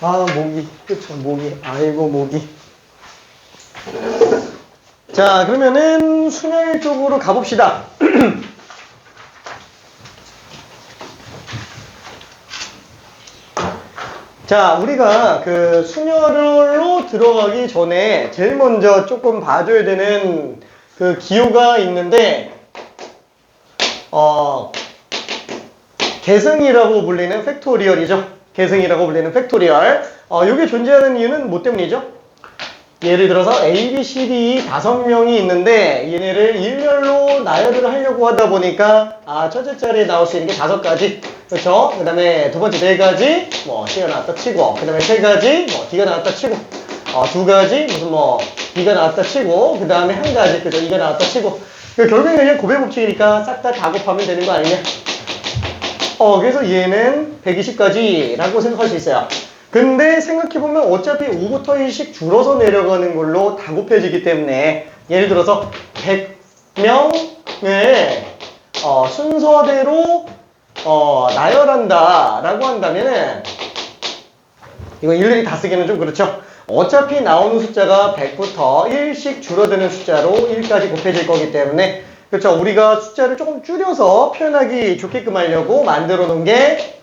아, 모기. 그쵸, 모기. 아이고, 모기. 자, 그러면은 순열 쪽으로 가봅시다. 자, 우리가 그 순열로 들어가기 전에 제일 먼저 조금 봐줘야 되는 그 기호가 있는데, 계승이라고 불리는 팩토리얼이죠. 계승이라고 불리는 팩토리얼. 이게 존재하는 이유는 뭐 때문이죠? 예를 들어서 A, B, C, D 5명이 있는데 얘네를 일렬로 나열을 하려고 하다 보니까 첫째 자리에 나올 수 있는 게 5가지. 그렇죠? 그 다음에 두 번째 4가지 뭐 C가 나왔다 치고, 그 다음에 3가지 뭐 D가 나왔다 치고, 2가지 무슨 뭐 B가 나왔다 치고, 그 다음에 1가지 그죠? E가 나왔다 치고. 결국엔 그냥 곱의 법칙이니까 싹 다 곱하면 되는 거 아니냐? 그래서 얘는 120까지 라고 생각할 수 있어요. 근데 생각해보면 어차피 5부터 1씩 줄어서 내려가는 걸로 다 곱해지기 때문에 예를 들어서 100명을 순서대로 나열한다 라고 한다면은 이거 일일이 다 쓰기는 좀 그렇죠. 어차피 나오는 숫자가 100부터 1씩 줄어드는 숫자로 1까지 곱해질 거기 때문에 그렇죠. 우리가 숫자를 조금 줄여서 표현하기 좋게끔 하려고 만들어 놓은 게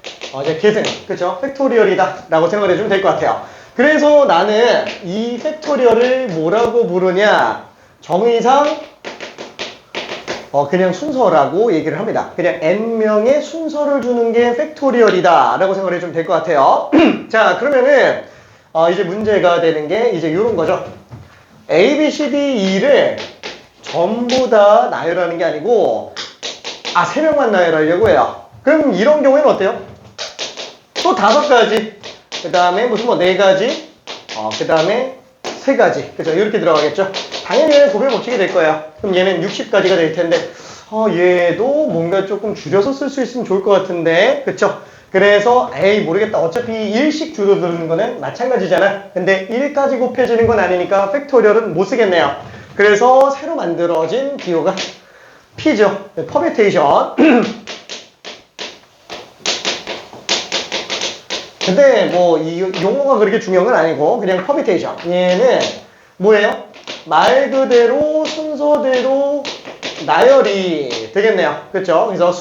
이제 계승, 그렇죠? 팩토리얼이다 라고 생각을 해주면 될 것 같아요. 그래서 나는 이 팩토리얼을 뭐라고 부르냐, 정의상 그냥 순서라고 얘기를 합니다. 그냥 n명의 순서를 주는 게 팩토리얼이다 라고 생각을 해주면 될 것 같아요. 자, 그러면은 이제 문제가 되는 게 이제 이런 거죠. A, B, C, D, E를 전부 다 나열하는 게 아니고 3명만 나열하려고 해요. 그럼 이런 경우에는 어때요? 또 5가지, 그 다음에 무슨 뭐 4가지, 그 다음에 3가지, 그죠? 이렇게 들어가겠죠? 당연히 곱의 법칙이 될 거예요. 그럼 얘는 60가지가 될 텐데 얘도 뭔가 조금 줄여서 쓸 수 있으면 좋을 것 같은데, 그쵸? 그래서 에이 모르겠다, 어차피 1씩 줄어드는 거는 마찬가지잖아. 근데 1까지 곱해지는 건 아니니까 팩토리얼은 못 쓰겠네요. 그래서 새로 만들어진 기호가 P죠. 퍼뮤테이션. 근데 뭐 이 용어가 그렇게 중요한 건 아니고 그냥 퍼뮤테이션. 얘는 뭐예요? 말 그대로 순서대로 나열이 되겠네요. 그렇죠? 그래서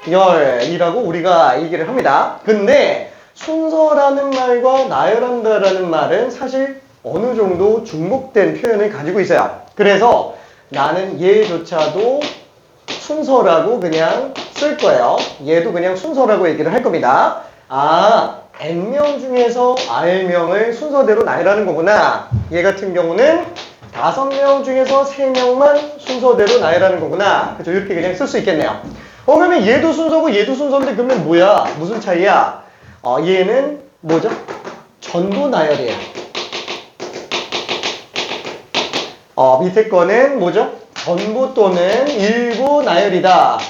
순열이라고 우리가 얘기를 합니다. 근데 순서라는 말과 나열한다라는 말은 사실 어느 정도 중복된 표현을 가지고 있어요. 그래서 나는 얘조차도 순서라고 그냥 쓸 거예요. 얘도 그냥 순서라고 얘기를 할 겁니다. n명 중에서 r명을 순서대로 나열하는 거구나. 얘 같은 경우는 5명 중에서 3명만 순서대로 나열하는 거구나. 그죠? 이렇게 그냥 쓸 수 있겠네요. 그러면 얘도 순서고 얘도 순서인데 그러면 뭐야? 무슨 차이야? 얘는 뭐죠? 전부 나열이에요. 밑에 거는 뭐죠? 전부 또는 일부 나열이다.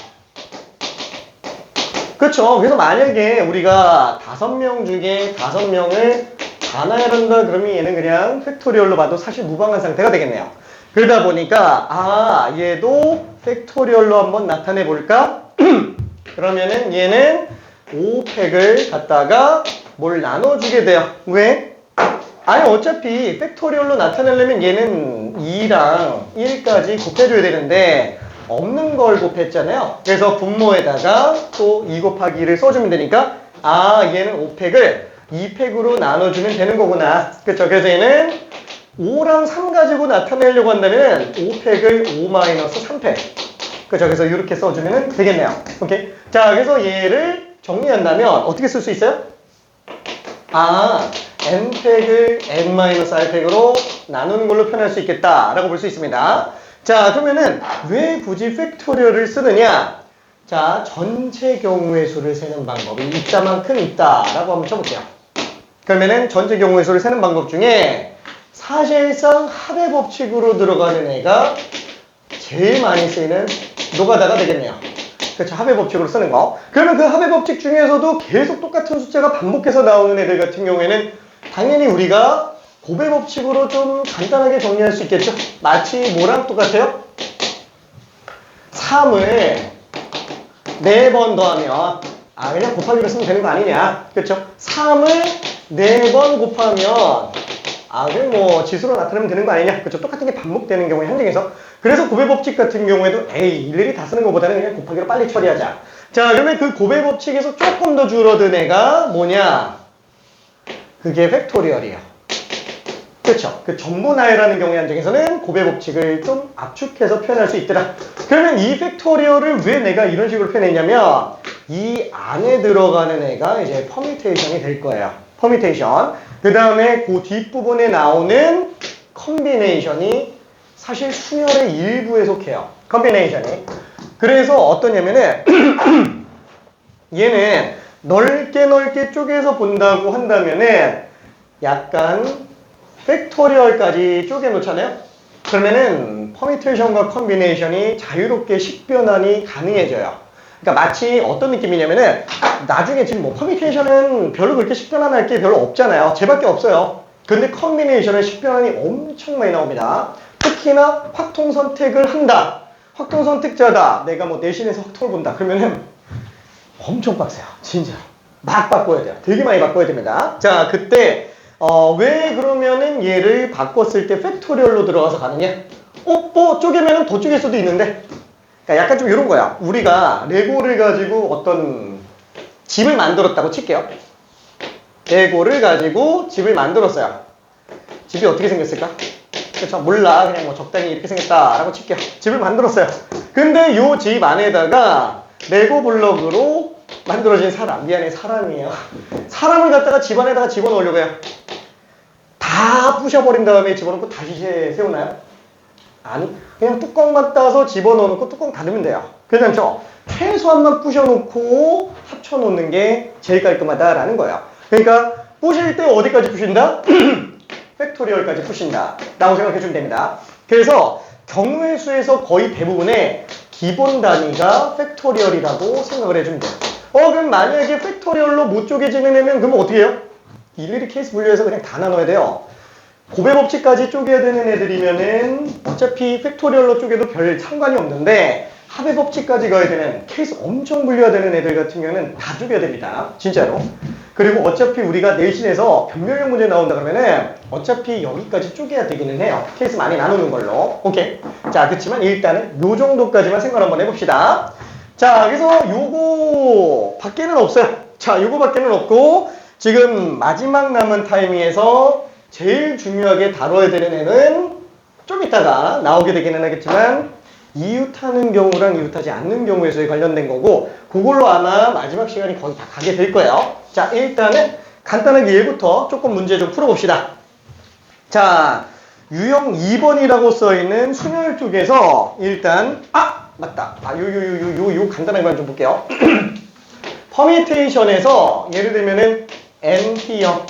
그렇죠. 그래서 만약에 우리가 5명 중에 5명을 다 나열한다 그러면 얘는 그냥 팩토리얼로 봐도 사실 무방한 상태가 되겠네요. 그러다 보니까 얘도 팩토리얼로 한번 나타내 볼까? 그러면은 얘는 5팩을 갖다가 뭘 나눠주게 돼요. 왜? 어차피 팩토리얼로 나타내려면 얘는 2랑 1까지 곱해줘야 되는데 없는 걸 곱했잖아요. 그래서 분모에다가 또 2 곱하기 1을 써주면 되니까 얘는 5팩을 2팩으로 나눠주면 되는 거구나. 그쵸? 그래서 얘는 5랑 3 가지고 나타내려고 한다면 5팩을 5-3팩. 그쵸? 그래서 이렇게 써주면 되겠네요. 오케이? 자, 그래서 얘를 정리한다면 어떻게 쓸 수 있어요? n팩을 n-r팩으로 나누는 걸로 표현할 수 있겠다라고 볼 수 있습니다. 자, 그러면은 왜 굳이 팩토리얼을 쓰느냐? 자, 전체 경우의 수를 세는 방법이 있다만큼 있다라고 한번 쳐볼게요. 그러면은 전체 경우의 수를 세는 방법 중에 사실상 합의 법칙으로 들어가는 애가 제일 많이 쓰이는 노가다가 되겠네요. 그렇죠. 합의 법칙으로 쓰는 거. 그러면 그 합의 법칙 중에서도 계속 똑같은 숫자가 반복해서 나오는 애들 같은 경우에는 당연히 우리가 곱의 법칙으로 좀 간단하게 정리할 수 있겠죠. 마치 뭐랑 똑같아요? 3을 4번 더하면 그냥 곱하기로 쓰면 되는 거 아니냐. 그쵸? 3을 4번 곱하면 그냥 뭐 지수로 나타내면 되는 거 아니냐. 그쵸? 똑같은 게 반복되는 경우에 현장에서. 그래서 곱의 법칙 같은 경우에도 일일이 다 쓰는 것보다는 그냥 곱하기로 빨리 처리하자. 자, 그러면 그 곱의 법칙에서 조금 더 줄어든 애가 뭐냐? 그게 팩토리얼이에요. 그렇죠. 그 전부 나열하는 경우의 한정에서는 곱의 법칙을 좀 압축해서 표현할 수 있더라. 그러면 이 팩토리얼을 왜 내가 이런 식으로 표현했냐면 이 안에 들어가는 애가 이제 퍼뮤테이션이 될 거예요. 퍼뮤테이션. 그 다음에 그 뒷부분에 나오는 컨비네이션이 사실 수열의 일부에 속해요. 컨비네이션이. 그래서 어떠냐면은 얘는 넓게 쪼개서 본다고 한다면은 약간 팩토리얼까지 쪼개놓잖아요. 그러면은 퍼뮤테이션과 컨비네이션이 자유롭게 식변환이 가능해져요. 그러니까 마치 어떤 느낌이냐면은 나중에 지금 뭐 퍼뮤테이션은 별로 그렇게 식변환할 게 별로 없잖아요. 쟤밖에 없어요. 근데 컨비네이션은 식변환이 엄청 많이 나옵니다. 특히나 확통 선택을 한다. 확통 선택자다. 내가 뭐 내신에서 확통을 본다. 그러면은 엄청 빡세요. 진짜. 막 바꿔야 돼요. 되게 많이 바꿔야 됩니다. 자, 그때 왜 그러면은 얘를 바꿨을 때 팩토리얼로 들어가서 가느냐? 뭐 쪼개면은 더 쪼갤 수도 있는데. 그러니까 약간 좀 이런 거야. 우리가 레고를 가지고 어떤 집을 만들었다고 칠게요. 레고를 가지고 집을 만들었어요. 집이 어떻게 생겼을까? 그쵸? 몰라. 그냥 뭐 적당히 이렇게 생겼다라고 칠게요. 집을 만들었어요. 근데 요 집 안에다가 레고 블럭으로 만들어진 사람. 미안해, 사람이에요. 사람을 갖다가 집 안에다가 집어넣으려고 해요. 다 부셔버린 다음에 집어넣고 다시 세우나요? 아니, 그냥 뚜껑만 따서 집어넣어놓고 뚜껑 닫으면 돼요. 괜찮죠? 최소한만 부셔놓고 합쳐놓는 게 제일 깔끔하다라는 거예요. 그러니까 부실 때 어디까지 부신다? 팩토리얼까지 부신다 라고 생각해주면 됩니다. 그래서 경우의 수에서 거의 대부분의 기본 단위가 팩토리얼이라고 생각을 해주면 돼요. 그럼 만약에 팩토리얼로 못 쪼개지는 애면 그러면 어떻게 해요? 일일이 케이스 분류해서 그냥 다 나눠야 돼요. 곱의 법칙까지 쪼개야 되는 애들이면은 어차피 팩토리얼로 쪼개도 별 상관이 없는데 합의 법칙까지 가야 되는 케이스 엄청 분류해야 되는 애들 같은 경우는 다 쪼개야 됩니다. 진짜로. 그리고 어차피 우리가 내신에서 변별력 문제 나온다 그러면은 어차피 여기까지 쪼개야 되기는 해요. 케이스 많이 나누는 걸로. 오케이. 자, 그렇지만 일단은 요 정도까지만 생각 한번 해봅시다. 자, 그래서 요거 밖에는 없어요. 자, 요거 밖에는 없고 지금 마지막 남은 타이밍에서 제일 중요하게 다뤄야 되는 애는 좀 이따가 나오게 되기는 하겠지만 이웃하는 경우랑 이웃하지 않는 경우에서의 관련된 거고 그걸로 아마 마지막 시간이 거의 다 가게 될 거예요. 자, 일단은 간단하게 얘부터 조금 문제 좀 풀어봅시다. 자, 유형 2번이라고 써있는 순열 쪽에서 일단 맞다. 요 간단한 거 좀 볼게요. 퍼뮤테이션에서 예를 들면은 NP형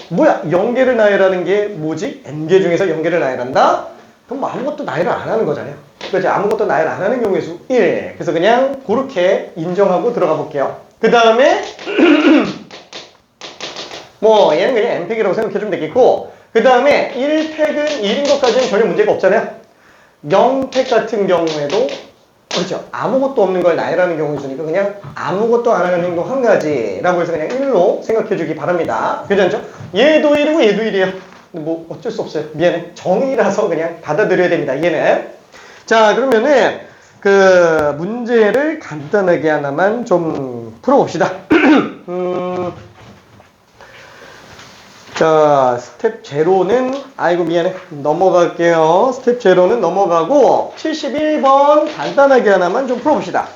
뭐야? 0개를 나열하는 게 뭐지? n개 중에서 0개를 나열한다? 그럼 뭐 아무것도 나열을 안 하는 거잖아요. 그렇지? 아무것도 나열 안 하는 경우의 수 1. 그래서 그냥 그렇게 인정하고 들어가 볼게요. 그 다음에 뭐 얘는 그냥 n팩이라고 생각해주면 되겠고 그 다음에 1팩은 1인 것까지는 전혀 문제가 없잖아요. 0팩 같은 경우에도 그렇죠. 아무것도 없는 걸 나열하는 경우 있으니까 그냥 아무것도 안 하는 행동 한 가지라고 해서 그냥 1로 생각해주기 바랍니다. 괜찮죠? 얘도 1이고 얘도 1이에요. 뭐 어쩔 수 없어요. 미안해. 정의라서 그냥 받아들여야 됩니다. 얘는. 자, 그러면은 그 문제를 간단하게 하나만 좀 풀어봅시다. 자, 스텝 제로는 아이고 미안해. 넘어갈게요. 스텝 제로는 넘어가고 71번 간단하게 하나만 좀 풀어봅시다.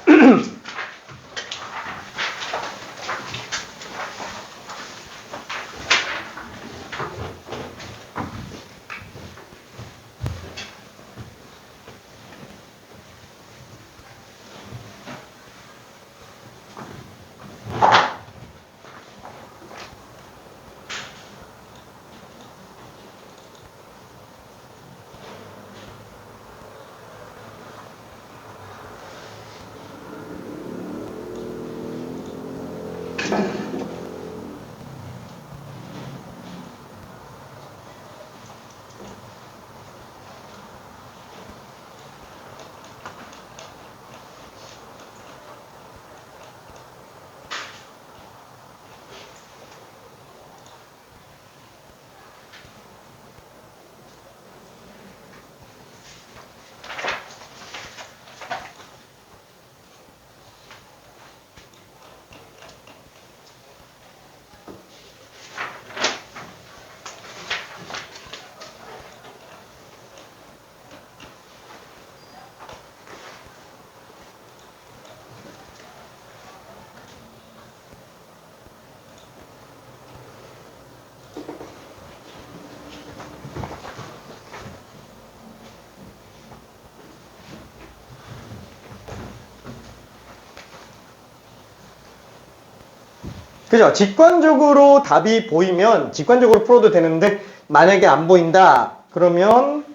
그죠? 직관적으로 답이 보이면 직관적으로 풀어도 되는데 만약에 안 보인다 그러면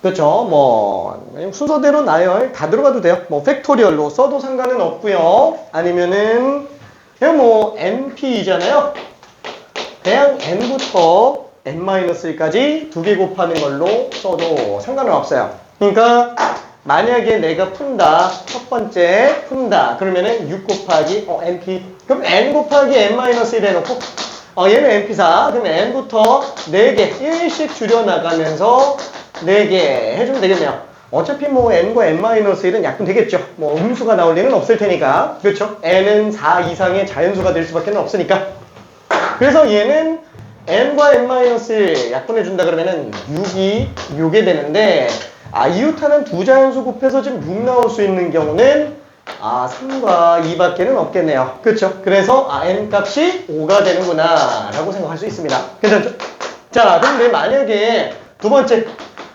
그렇죠. 뭐 순서대로 나열 다 들어가도 돼요. 뭐 팩토리얼로 써도 상관은 없고요. 아니면은 그냥 뭐 np이잖아요. 그냥 n부터 n-1까지 두 개 곱하는 걸로 써도 상관은 없어요. 그러니까 만약에 내가 푼다. 첫 번째 푼다. 그러면은 6 곱하기 np. 그럼 n 곱하기 n-1 해놓고 얘는 np4. 그럼 n부터 4개 1씩 줄여나가면서 4개 해주면 되겠네요. 어차피 뭐 n과 n-1은 약분 되겠죠. 뭐 음수가 나올 리는 없을 테니까. 그렇죠? n은 4 이상의 자연수가 될 수밖에 없으니까. 그래서 얘는 n과 n-1 약분해준다 그러면은 6이 요게 되는데 이웃하는 두 자연수 곱해서 지금 6 나올 수 있는 경우는 3과 2밖에는 없겠네요. 그렇죠? 그래서 n 값이 5가 되는구나 라고 생각할 수 있습니다. 괜찮죠? 자, 근데 만약에 두 번째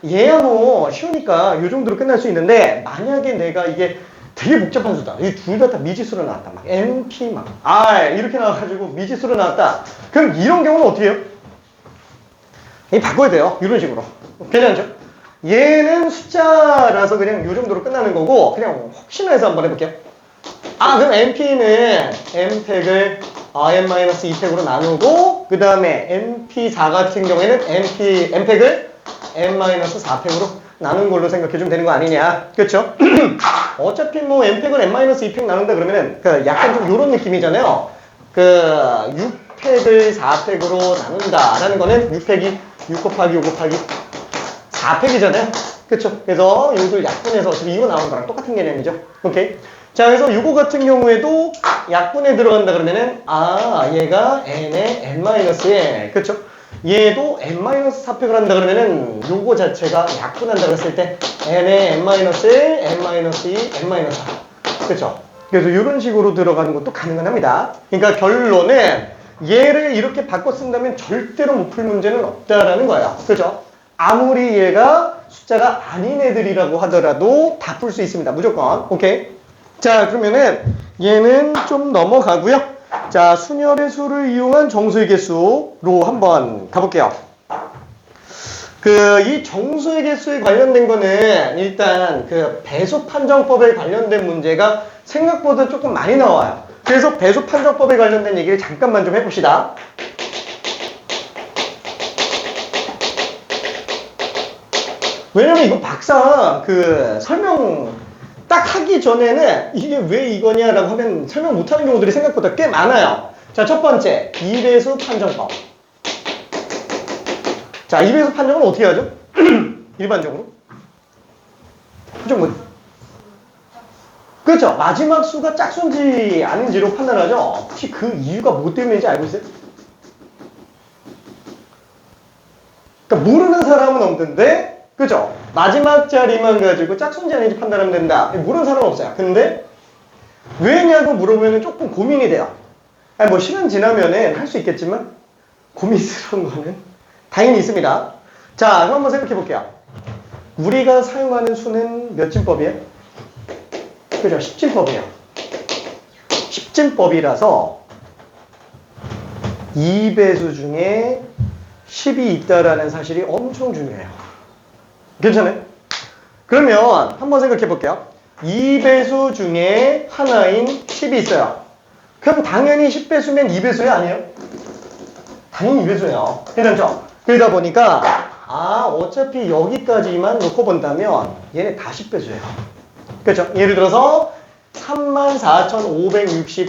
얘야 뭐 쉬우니까 요 정도로 끝날 수 있는데 만약에 내가 이게 되게 복잡한 수다. 이 둘 다 미지수로 나왔다. 막 np 막 이렇게 나와가지고 미지수로 나왔다. 그럼 이런 경우는 어떻게 해요? 이 바꿔야 돼요. 이런 식으로. 괜찮죠? 얘는 숫자라서 그냥 요 정도로 끝나는 거고 그냥 혹시나 해서 한번 해볼게요. 그럼 np는 n팩을 n-2팩으로 나누고 그 다음에 np4 같은 경우에는 n팩을 n-4팩으로 나눈 걸로 생각해주면 되는 거 아니냐. 그렇죠? 어차피 뭐 n팩을 n-2팩 나눈다 그러면은 약간 좀 요런 느낌이잖아요. 6팩을 4팩으로 나눈다라는 거는 6팩이 6 곱하기 5 곱하기 4팩이잖아요. 그쵸? 그래서 요들 약분해서 어차피 이거 나오는 거랑 똑같은 개념이죠. 오케이? 자, 그래서 요거 같은 경우에도 약분에 들어간다 그러면은 얘가 n의 n-1 그쵸? 얘도 n-4팩을 한다 그러면은 요거 자체가 약분한다 그랬을 때 n의 n-1, n-2, n-4 그쵸? 그래서 이런 식으로 들어가는 것도 가능합니다. 그러니까 결론은 얘를 이렇게 바꿔 쓴다면 절대로 못 풀 문제는 없다라는 거예요. 그죠? 아무리 얘가 숫자가 아닌 애들이라고 하더라도 다 풀 수 있습니다. 무조건. 오케이? 자, 그러면은 얘는 좀 넘어가고요. 자, 순열의 수를 이용한 정수의 개수로 한번 가볼게요. 이 정수의 개수에 관련된 거는 일단 배수 판정법에 관련된 문제가 생각보다 조금 많이 나와요. 그래서 배수 판정법에 관련된 얘기를 잠깐만 좀 해봅시다. 왜냐면 이거 막상 설명 딱 하기 전에는 이게 왜 이거냐라고 하면 설명 못하는 경우들이 생각보다 꽤 많아요. 자, 첫 번째 2배수 판정법. 자, 2배수 판정은 어떻게 하죠? 일반적으로 그죠? 그렇죠. 마지막 수가 짝수인지 아닌지로 판단하죠. 혹시 그 이유가 뭐 때문인지 알고 있어요? 그러니까 모르는 사람은 없는데 그죠? 마지막 자리만 가지고 짝수인지 아닌지 판단하면 된다. 모르는 사람은 없어요. 근데 왜냐고 물어보면 조금 고민이 돼요. 뭐 시간 지나면은 할 수 있겠지만 고민스러운 거는 당연히 있습니다. 자, 그럼 한번 생각해 볼게요. 우리가 사용하는 수는 몇 진법이에요? 그죠? 10진법이에요. 10진법이라서 2배수 중에 10이 있다라는 사실이 엄청 중요해요. 괜찮아요? 그러면 한번 생각해 볼게요. 2배수 중에 하나인 10이 있어요. 그럼 당연히 10배수면 2배수야 아니에요? 당연히 2배수예요. 괜찮죠? 그러다 보니까 어차피 여기까지만 놓고 본다면 얘네 다 10배수예요. 그렇죠? 예를 들어서 34,567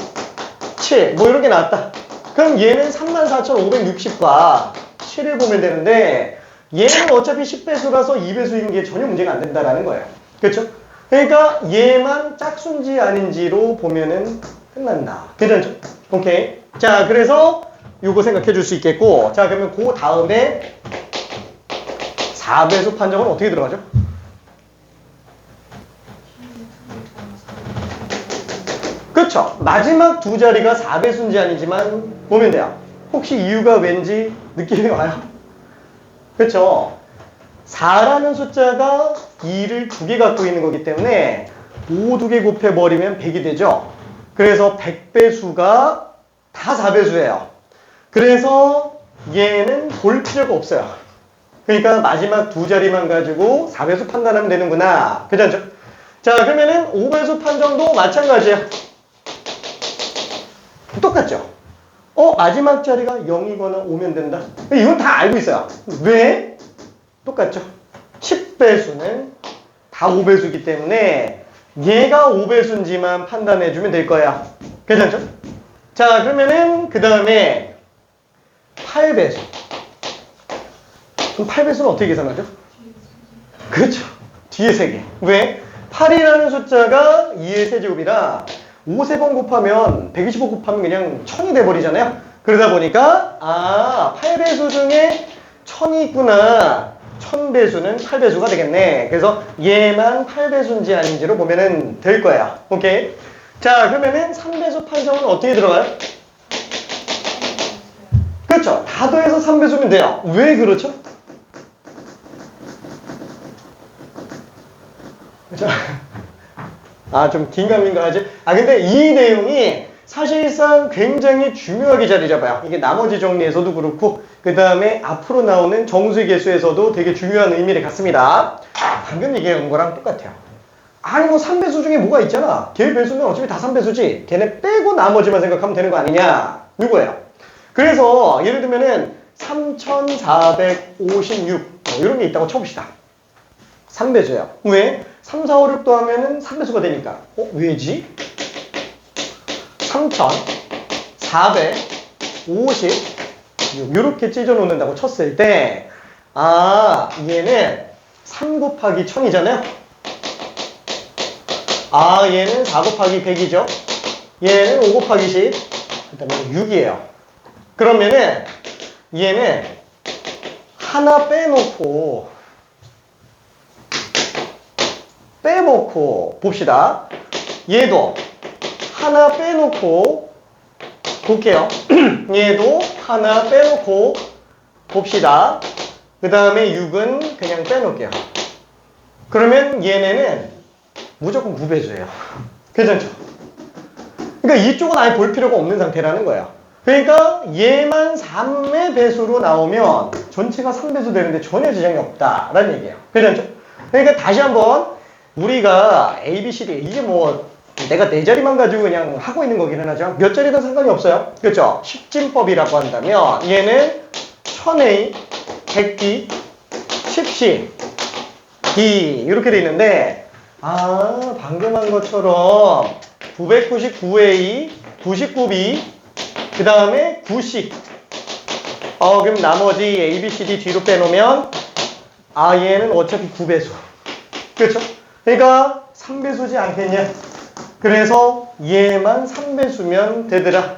뭐 이런 게 나왔다. 그럼 얘는 34,560과 7을 보면 되는데 얘는 어차피 10배수라서 2배수인 게 전혀 문제가 안 된다라는 거예요. 그렇죠? 그러니까 얘만 짝수인지 아닌지로 보면은 끝난다. 괜찮죠? 오케이. 자, 그래서 요거 생각해 줄 수 있겠고, 자, 그러면 그 다음에 4배수 판정은 어떻게 들어가죠? 그렇죠. 마지막 두 자리가 4배수인지 아니지만 보면 돼요. 혹시 이유가 왠지 느낌이 와요? 그렇죠. 4라는 숫자가 2를 2개 갖고 있는 거기 때문에 5 2개 곱해버리면 100이 되죠. 그래서 100배수가 다 4배수예요. 그래서 얘는 볼 필요가 없어요. 그러니까 마지막 두 자리만 가지고 4배수 판단하면 되는구나. 괜찮죠? 자, 그러면은 5배수 판정도 마찬가지예요. 똑같죠? 마지막 자리가 0이거나 오면 된다. 이건 다 알고 있어요. 왜? 똑같죠? 10배수는 다 5배수이기 때문에 얘가 5배수인지만 판단해주면 될 거야. 괜찮죠? 자, 그러면은 그 다음에 8배수. 그럼 8배수는 어떻게 계산하죠? 그렇죠. 뒤에 3개. 왜? 8이라는 숫자가 2의 세제곱이라 5 3번 곱하면 125 곱하면 그냥 1000이 돼버리잖아요. 그러다 보니까 8배수 중에 1000이 있구나. 1000배수는 8배수가 되겠네. 그래서 얘만 8배수인지 아닌지로 보면은 될 거야. 오케이? 자, 그러면은 3배수 판정은 어떻게 들어가요? 그렇죠. 다 더해서 3배수면 돼요. 왜 그렇죠? 좀 긴가민가 하지? 근데 이 내용이 사실상 굉장히 중요하게 자리 잡아요. 이게 나머지 정리에서도 그렇고, 그 다음에 앞으로 나오는 정수의 개수에서도 되게 중요한 의미를 갖습니다. 방금 얘기한 거랑 똑같아요. 뭐 3배수 중에 뭐가 있잖아. 걔 배수는 어차피 다 3배수지. 걔네 빼고 나머지만 생각하면 되는 거 아니냐. 이거예요. 그래서 예를 들면은 3456 이런 게 있다고 쳐봅시다. 3배수예요. 왜? 3, 4, 5, 6 더하면은 3배수가 되니까. 왜지? 3450 이렇게 찢어 놓는다고 쳤을 때 얘는 3 곱하기 1000이잖아요. 얘는 4 곱하기 100이죠. 얘는 5 곱하기 10 그 다음에 6이에요. 그러면은 얘는 하나 빼놓고 봅시다. 얘도 하나 빼놓고 볼게요. 얘도 하나 빼놓고 봅시다. 그 다음에 6은 그냥 빼놓을게요. 그러면 얘네는 무조건 9배수예요. 괜찮죠? 그러니까 이쪽은 아예 볼 필요가 없는 상태라는 거예요. 그러니까 얘만 3의 배수로 나오면 전체가 3배수 되는데 전혀 지장이 없다라는 얘기예요. 괜찮죠? 그러니까 다시 한번 우리가 A, B, C, D 이게 뭐 내가 네 자리만 가지고 그냥 하고 있는 거기는 하죠. 몇 자리든 상관이 없어요. 그렇죠? 십진법이라고 한다면 얘는 1000A, 100D, 10C, D 이렇게 돼 있는데 방금 한 것처럼 999A, 99B 그 다음에 9C 그럼 나머지 A, B, C, D 뒤로 빼놓으면 얘는 어차피 9배수. 그렇죠? 그러니까 3배수지 않겠냐? 그래서 얘만 3배수면 되더라.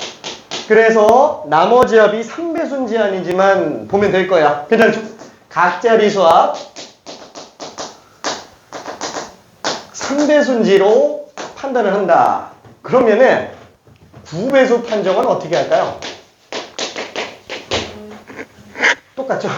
그래서 나머지 합이 3배수인지 아닌지만 보면 될 거야. 괜찮죠? 각자리 수합 3배수인지로 판단을 한다. 그러면은 9배수 판정은 어떻게 할까요? 똑같죠?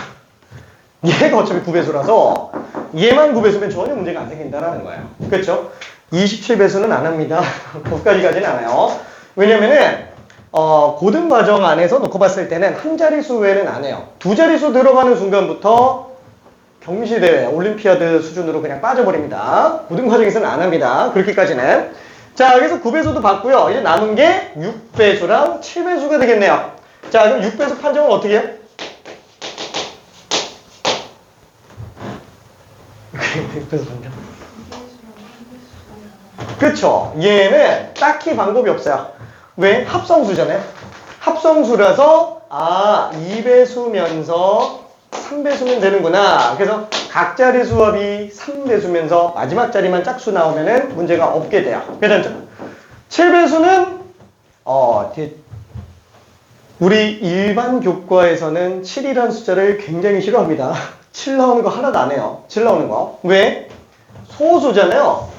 얘가 어차피 9배수라서 얘만 9배수면 전혀 문제가 안 생긴다라는 거예요. 그렇죠? 27배수는 안 합니다. 거기까지 가지는 않아요. 왜냐면은 고등 과정 안에서 놓고 봤을 때는 한 자릿수 외에는 안 해요. 두 자릿수 들어가는 순간부터 경시대회, 올림피아드 수준으로 그냥 빠져버립니다. 고등 과정에서는 안 합니다. 그렇게까지는. 자, 여기서 9배수도 봤고요. 이제 남은 게 6배수랑 7배수가 되겠네요. 자, 그럼 6배수 판정은 어떻게 해요? 6배수 판정. 그쵸? 얘는 딱히 방법이 없어요. 왜? 합성수잖아요. 합성수라서 2배수면서 3배수면 되는구나. 그래서 각자리 수합이 3배수면서 마지막 자리만 짝수 나오면은 문제가 없게 돼요. 괜찮죠? 7배수는 우리 일반 교과에서는 7이라는 숫자를 굉장히 싫어합니다. 7 나오는 거 하나도 안 해요. 7 나오는 거. 왜? 소수잖아요.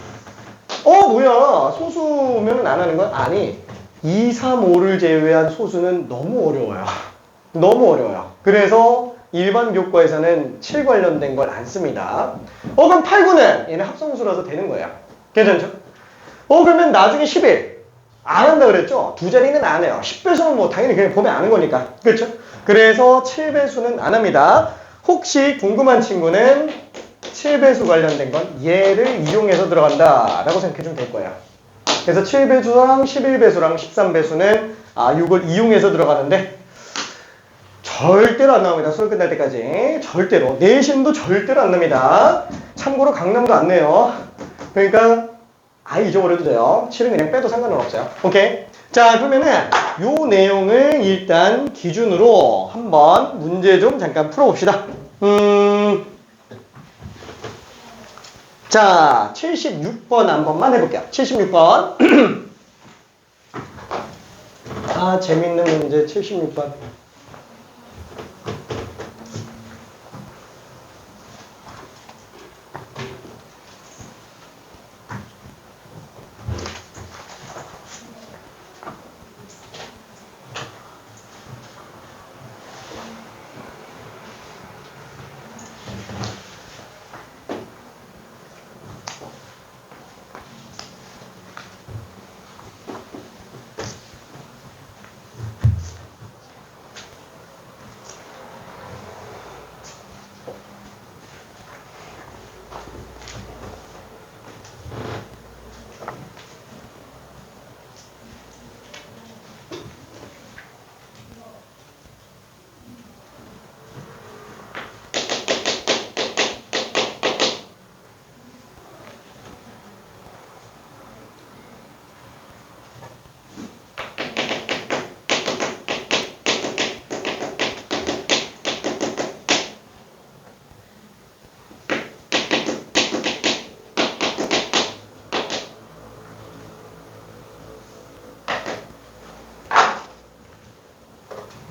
뭐야. 소수면은 안 하는 거야? 아니. 2, 3, 5를 제외한 소수는 너무 어려워요. 너무 어려워요. 그래서 일반 교과에서는 7 관련된 걸 안 씁니다. 그럼 8, 9는 얘는 합성수라서 되는 거예요. 괜찮죠? 그러면 나중에 11. 안 한다 그랬죠? 두 자리는 안 해요. 10배수는 뭐 당연히 그냥 보면 아는 거니까. 그렇죠? 그래서 7배수는 안 합니다. 혹시 궁금한 친구는 7배수 관련된 건 얘를 이용해서 들어간다 라고 생각해주면 될 거예요. 그래서 7배수랑 11배수랑 13배수는 이걸 이용해서 들어가는데 절대로 안 나옵니다. 수능 끝날 때까지. 절대로. 내신도 절대로 안 납니다. 참고로 강남도 안 내요. 그러니까 잊어버려도 돼요. 7은 그냥 빼도 상관은 없어요. 오케이. 자, 그러면은 요 내용을 일단 기준으로 한번 문제 좀 잠깐 풀어봅시다. 자, 76번 한 번만 해볼게요. 76번. 재밌는 문제 76번.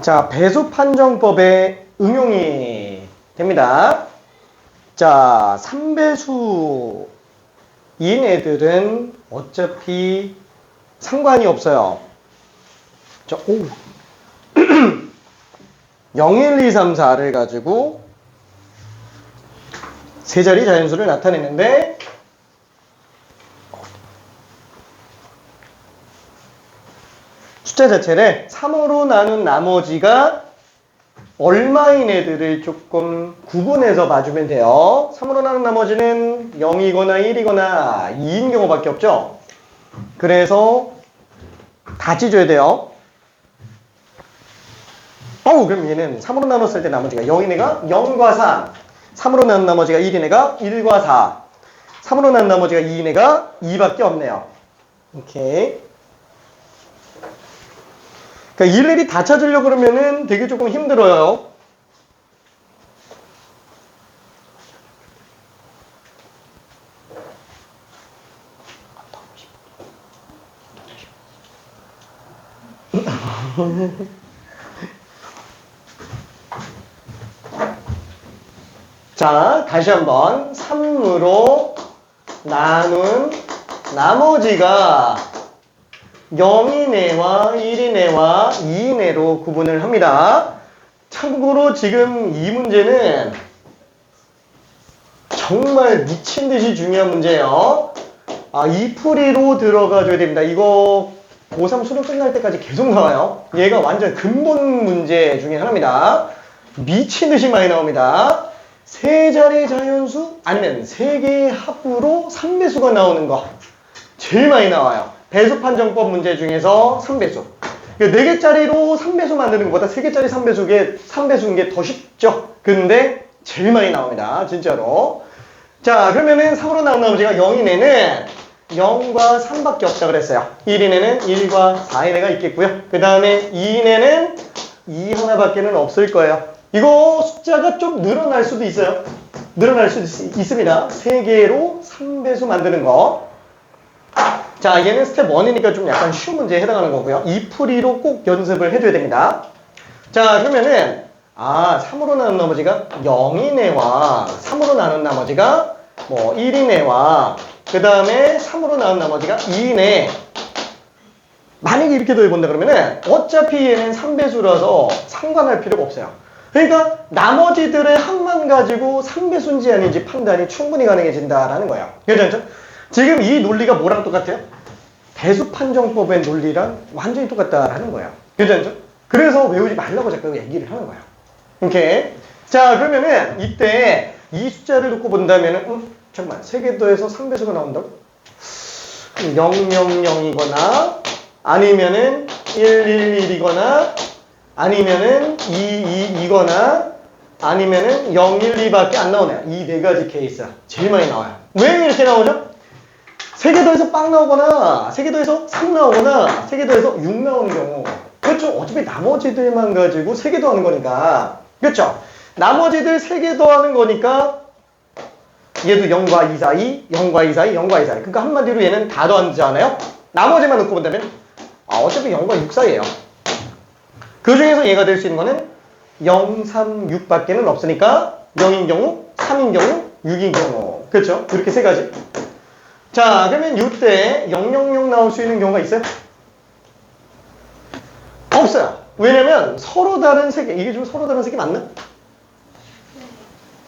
자, 배수 판정법의 응용이 됩니다. 자, 3배수인 애들은 어차피 상관이 없어요. 자, 0, 1, 2, 3, 4를 가지고 세 자리 자연수를 나타내는데 숫자 자체를 3으로 나눈 나머지가 얼마인 애들을 조금 구분해서 봐주면 돼요. 3으로 나눈 나머지는 0이거나 1이거나 2인 경우밖에 없죠. 그래서 다 찢어야 돼요. 그럼 얘는 3으로 나눴을 때 나머지가 0인 애가 0과 3, 3으로 나눈 나머지가 1인 애가 1과 4, 3으로 나눈 나머지가 2인 애가 2밖에 없네요. 오케이. 그러니까 일일이 다 찾으려고 그러면은 되게 조금 힘들어요. 자, 다시 한번 3으로 나눈 나머지가 0인 애와 1인 애와 2인 애로 구분을 합니다. 참고로 지금 이 문제는 정말 미친 듯이 중요한 문제예요. 이 풀이로 들어가줘야 됩니다. 이거 고3 수능 끝날 때까지 계속 나와요. 얘가 완전 근본 문제 중에 하나입니다. 미친 듯이 많이 나옵니다. 세 자리 자연수 아니면 세 개의 합으로 3배수가 나오는 거 제일 많이 나와요. 배수 판정법 문제 중에서 3배수. 4개짜리로 3배수 만드는 것보다 3개짜리 3배수인 게 더 쉽죠. 근데 제일 많이 나옵니다. 진짜로. 자, 그러면은 3으로 나온 나머지가 0인 애는 0과 3밖에 없다 그랬어요. 1인 애는 1과 4인 애가 있겠고요. 그 다음에 2인 애는 2 하나밖에는 없을 거예요. 이거 숫자가 좀 늘어날 수도 있어요. 늘어날 수도 있습니다. 3개로 3배수 만드는 거. 자, 얘는 스텝 1이니까 좀 약간 쉬운 문제에 해당하는 거고요. 이 풀이로 꼭 연습을 해줘야 됩니다. 자, 그러면은 3으로 나눈 나머지가 0인 애와 3으로 나눈 나머지가 1인 애와 그 다음에 3으로 나눈 나머지가 2인 애. 만약에 이렇게 더해본다 그러면은 어차피 얘는 3배수라서 상관할 필요가 없어요. 그러니까 나머지들의 합만 가지고 3배수인지 아닌지 판단이 충분히 가능해진다라는 거예요. 괜찮죠? 지금 이 논리가 뭐랑 똑같아요? 대수판정법의 논리랑 완전히 똑같다라는 거예요. 괜찮죠? 그래서 외우지 말라고 자꾸 얘기를 하는 거예요. 오케이. 자, 그러면은 이때 이 숫자를 놓고 본다면은, 잠깐만, 세계도에서 3배수가 나온다고? 000이거나, 아니면은 111이거나, 아니면은 222거나, 아니면은 012밖에 안 나오네요. 이 네 가지 케이스. 제일 많이 나와요. 왜 이렇게 나오죠? 세계도에서 빵 나오거나, 세계도에서 3 나오거나, 세계도에서 6 나오는 경우. 그렇죠? 어차피 나머지들만 가지고 세계도 하는 거니까. 그렇죠? 나머지들 세계도 하는 거니까 얘도 0과 2 사이, 0과 2 사이, 0과 2 사이. 그러니까 한마디로 얘는 다 더하잖아요? 나머지만 놓고 본다면 어차피 0과 6 사이예요. 그 중에서 얘가 될 수 있는 거는 0, 3, 6밖에는 없으니까 0인 경우, 3인 경우, 6인 경우. 그렇죠? 이렇게 세 가지. 자, 그러면 이때 000 나올 수 있는 경우가 있어요? 없어요. 왜냐면 서로 다른 세계. 이게 좀 서로 다른 세계 맞나?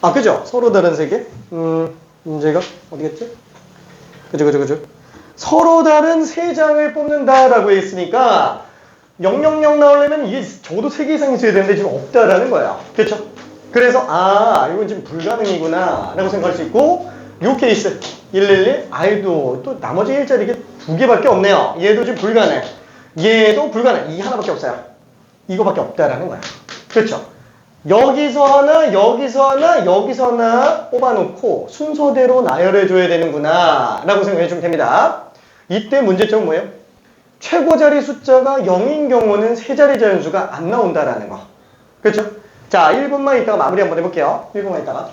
아, 그죠? 서로 다른 세계. 문제가 어디겠지? 그죠. 서로 다른 세 장을 뽑는다라고 했으니까 000 나오려면 이게 적어도 3개 이상 있어야 되는데 지금 없다라는 거예요. 그렇죠? 그래서 이건 지금 불가능이구나 라고 생각할 수 있고, 요 케이스 111 아이도 또 나머지 일자리 이게 2개밖에 없네요. 얘도 지금 불가능. 얘도 불가능. 이 하나밖에 없어요. 이거밖에 없다라는 거야. 그렇죠? 여기서 하나, 여기서 하나, 여기서 하나 뽑아놓고 순서대로 나열해줘야 되는구나 라고 생각해주면 됩니다. 이때 문제점은 뭐예요? 최고 자리 숫자가 0인 경우는 세 자리 자연수가 안 나온다라는 거. 그렇죠? 자, 1분만 있다가 마무리 한번 해볼게요. 1분만 있다가.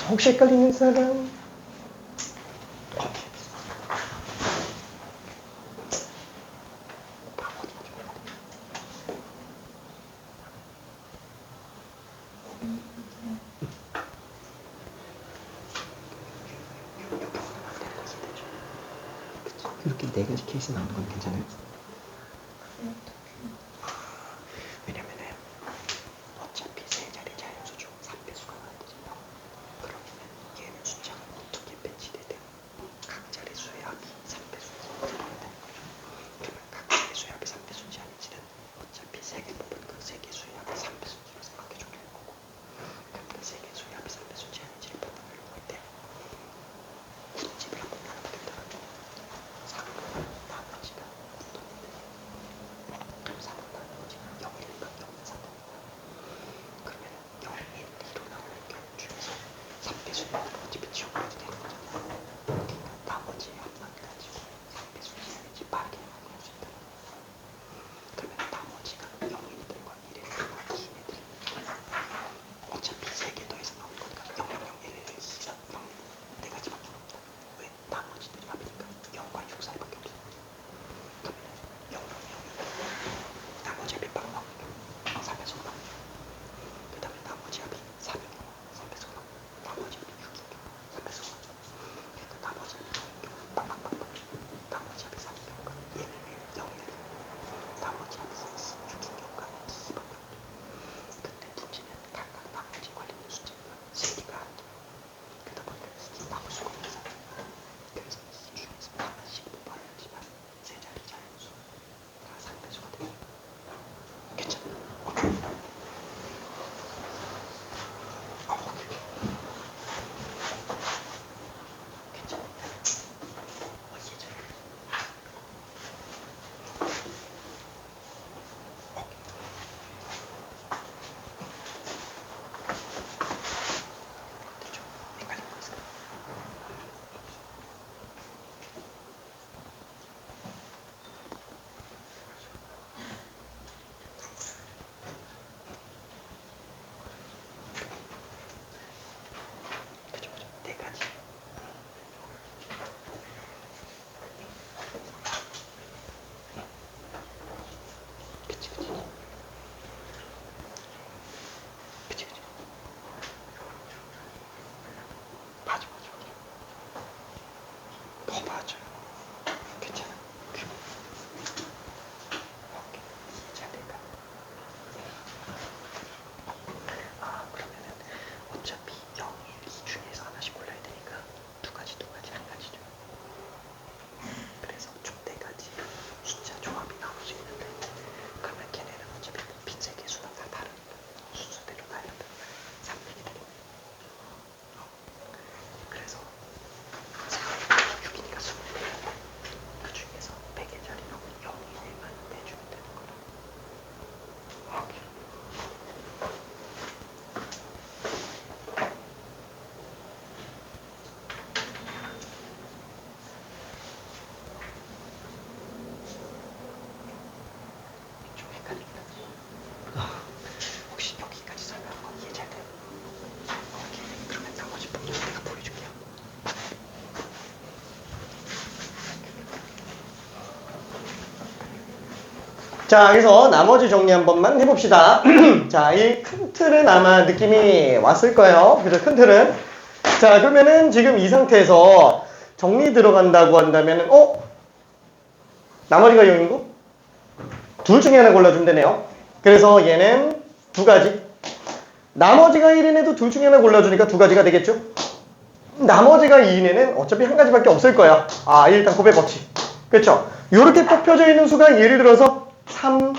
혹시 헷갈리는 사람? 이렇게 네 가지 케이스 나오는 건 괜찮아요? 왜냐면은 어차피 세 자리 자연수 중 3배수가 나와야 되잖아요. 그러면은 얘는 숫자가 어떻게 배치되든 각 자리 수의 합이 3배수인지 나와야 되는 거죠. 그러면 각 자리 수의 합이 3배수인지 아닌지는 어차피 세 개 뽑은 그 세 개 수의 합이 3배수인지로 생각해줘야 되는 거고, 그럼 그 세 개 수의 합이 3배수인지 아닌지를 판단하려고 할 때 굳집을 한번 나눠보겠다. 3은 나머지가 어떤데? 그럼 3은 나머지가 0, 1과 0, 3. 그러면 0, 1, 2로 나오는 경우 중에서 3배수는 어차피 지워버려도 되는 거잖아요. 그러니까 나머지 합만 가지고 3배수인지 아닌지 빠르게 확인할 수 있다. 그러면 나머지가 0인들과 1인들과 2인들. 어차피 3개 더해서 나온 거니까 0, 0, 0, 1, 1, 2, 3, 0, 네 가지밖에 없다. 왜? 나머지들이 합이니까 0과 6 사이밖에 없어. 그러면 0, 0, 0, 나머지 합이 바로 나오는 경우 3배수가 나오죠. 그 다음에 나머지 합이 3인 경우 3배수가 나오고, 나머지 합이 6인 경우 3배수가 나오죠. 그러니까 나머지 합이 6인 경우 빵빵빵빵, 나머지 합이 3인 경우가 얘는 자, 그래서 나머지 정리 한 번만 해봅시다. 자, 이 큰 틀은 아마 느낌이 왔을 거예요. 그죠? 큰 틀은. 자, 그러면은 지금 이 상태에서 정리 들어간다고 한다면은, 나머지가 0이고? 둘 중에 하나 골라주면 되네요. 그래서 얘는 두 가지. 나머지가 1인에도 둘 중에 하나 골라주니까 두 가지가 되겠죠? 나머지가 2인에는 어차피 한 가지밖에 없을 거야. 일단 곱의 법칙. 그렇죠? 요렇게 뽑혀져 있는 수가 예를 들어서 3,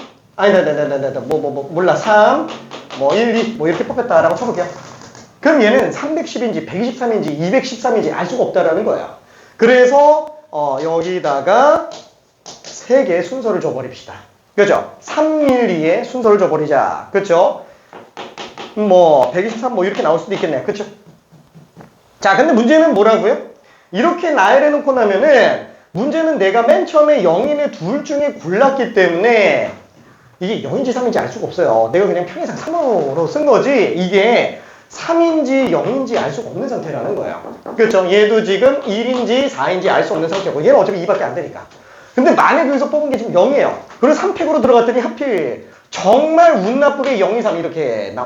몰라. 3, 1, 2, 이렇게 뽑혔다라고 쳐볼게요. 그럼 얘는 310인지, 123인지, 213인지 알 수가 없다라는 거야. 그래서, 여기다가 3개의 순서를 줘버립시다. 그죠? 3, 1, 2의 순서를 줘버리자. 그죠? 123 이렇게 나올 수도 있겠네요. 그쵸? 자, 근데 문제는 뭐라고요? 이렇게 나열해놓고 나면은 문제는 내가 맨 처음에 0인의 둘 중에 골랐기 때문에 이게 0인지 3인지 알 수가 없어요. 내가 그냥 평행상 3으로 쓴 거지 이게 3인지 0인지 알 수가 없는 상태라는 거예요. 그렇죠? 얘도 지금 1인지 4인지 알 수 없는 상태고 얘는 어차피 2밖에 안 되니까. 근데 만약 여기서 뽑은 게 지금 0이에요. 그래서 3팩으로 들어갔더니 하필 정말 운 나쁘게 0, 2, 3 이렇게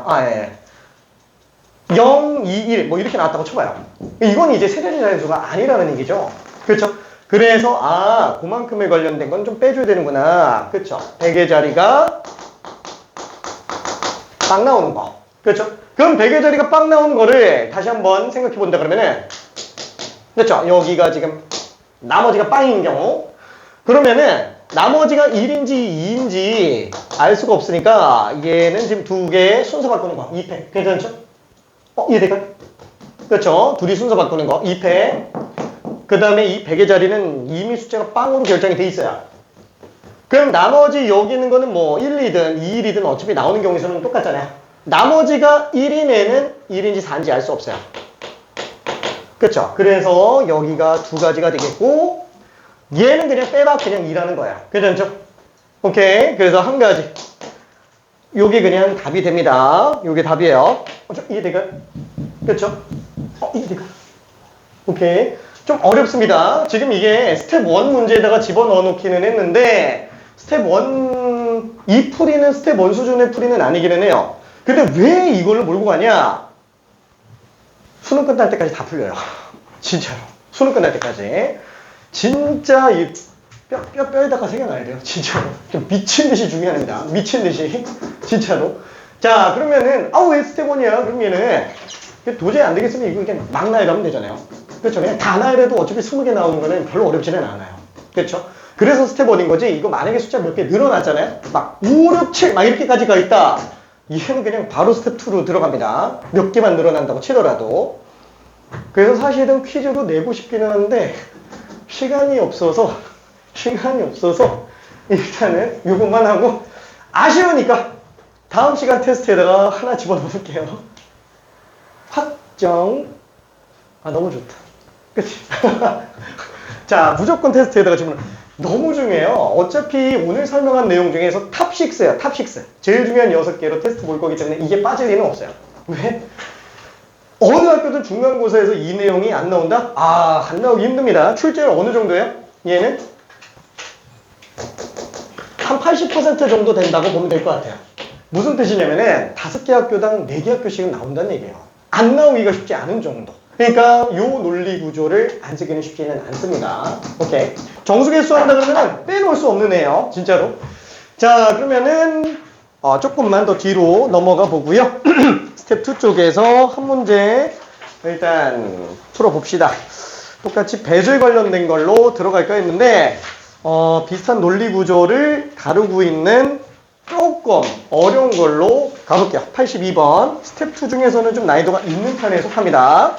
0, 2, 1 이렇게 나왔다고 쳐봐요. 이건 이제 세자리 자연수가 아니라는 얘기죠. 그렇죠? 그래서 그만큼에 관련된 건 좀 빼줘야 되는구나. 그렇죠? 100의 자리가 빵 나오는 거. 그렇죠? 그럼 100의 자리가 빵 나오는 거를 다시 한번 생각해 본다 그러면은 그렇죠? 여기가 지금 나머지가 빵인 경우 그러면은 나머지가 1인지 2인지 알 수가 없으니까 얘는 지금 두 개의 순서 바꾸는 거 2패. 괜찮죠? 이해될까요? 그렇죠? 둘이 순서 바꾸는 거 2패. 그 다음에 이 100의 자리는 이미 숫자가 빵으로 결정이 돼 있어요. 그럼 나머지 여기 있는 거는 1이든 2일이든 어차피 나오는 경우 수는 똑같잖아요. 나머지가 1인에는 1인지 4인지 알 수 없어요. 그렇죠? 그래서 여기가 두 가지가 되겠고 얘는 그냥 빼봐 그냥 2라는 거야. 괜찮죠? 오케이. 그래서 한 가지. 요게 그냥 답이 됩니다. 요게 답이에요. 이해될까요? 그렇죠? 이해될까요? 오케이. 좀 어렵습니다. 지금 이게 스텝 1 문제에다가 집어넣어 놓기는 했는데 스텝 1, 이 풀이는 스텝 1 수준의 풀이는 아니기는 해요. 근데 왜 이걸로 몰고 가냐? 수능 끝날 때까지 다 풀려요. 진짜로. 수능 끝날 때까지. 진짜 이 뼈에다가 새겨놔야 돼요. 진짜로. 좀 미친 듯이 중요합니다. 미친 듯이. 진짜로. 자, 그러면은, 왜 스텝 1이야? 그럼 얘는 도저히 안 되겠으면 이거 그냥 막 나열하면 되잖아요. 그렇죠? 그냥 다 나열해도 어차피 20개 나오는 거는 별로 어렵지는 않아요. 그렇죠? 그래서 스텝 1인 거지. 이거 만약에 숫자 몇 개 늘어났잖아요. 막 5, 6, 7 막 이렇게까지 가 있다. 얘는 그냥 바로 스텝 2로 들어갑니다. 몇 개만 늘어난다고 치더라도. 그래서 사실은 퀴즈로 내고 싶기는 한데 시간이 없어서 일단은 요것만 하고 아쉬우니까 다음 시간 테스트에다가 하나 집어넣을게요. 확정. 너무 좋다. 그치? 자, 무조건 테스트에다가 집어넣어. 너무 중요해요. 어차피 오늘 설명한 내용 중에서 탑 6예요. 탑 6. 제일 중요한 6개로 테스트 볼 거기 때문에 이게 빠질 리는 없어요. 왜? 어느 학교든 중간고사에서 이 내용이 안 나온다? 안 나오기 힘듭니다. 출제율 어느 정도예요? 얘는? 한 80% 정도 된다고 보면 될 것 같아요. 무슨 뜻이냐면은 5개 학교당 4개 학교씩은 나온다는 얘기예요. 안 나오기가 쉽지 않은 정도. 그러니까 요 논리 구조를 안 쓰기는 쉽지는 않습니다. 오케이. 정수개수 한다 그러면은 빼놓을 수 없는 애예요. 진짜로. 자, 그러면은 조금만 더 뒤로 넘어가 보고요. 스텝 2 쪽에서 한 문제 일단 풀어봅시다. 똑같이 배들 관련된 걸로 들어갈까 했는데 비슷한 논리 구조를 다루고 있는 조금 어려운 걸로 가볼게요. 82번 스텝 2 중에서는 좀 난이도가 있는 편에 속합니다.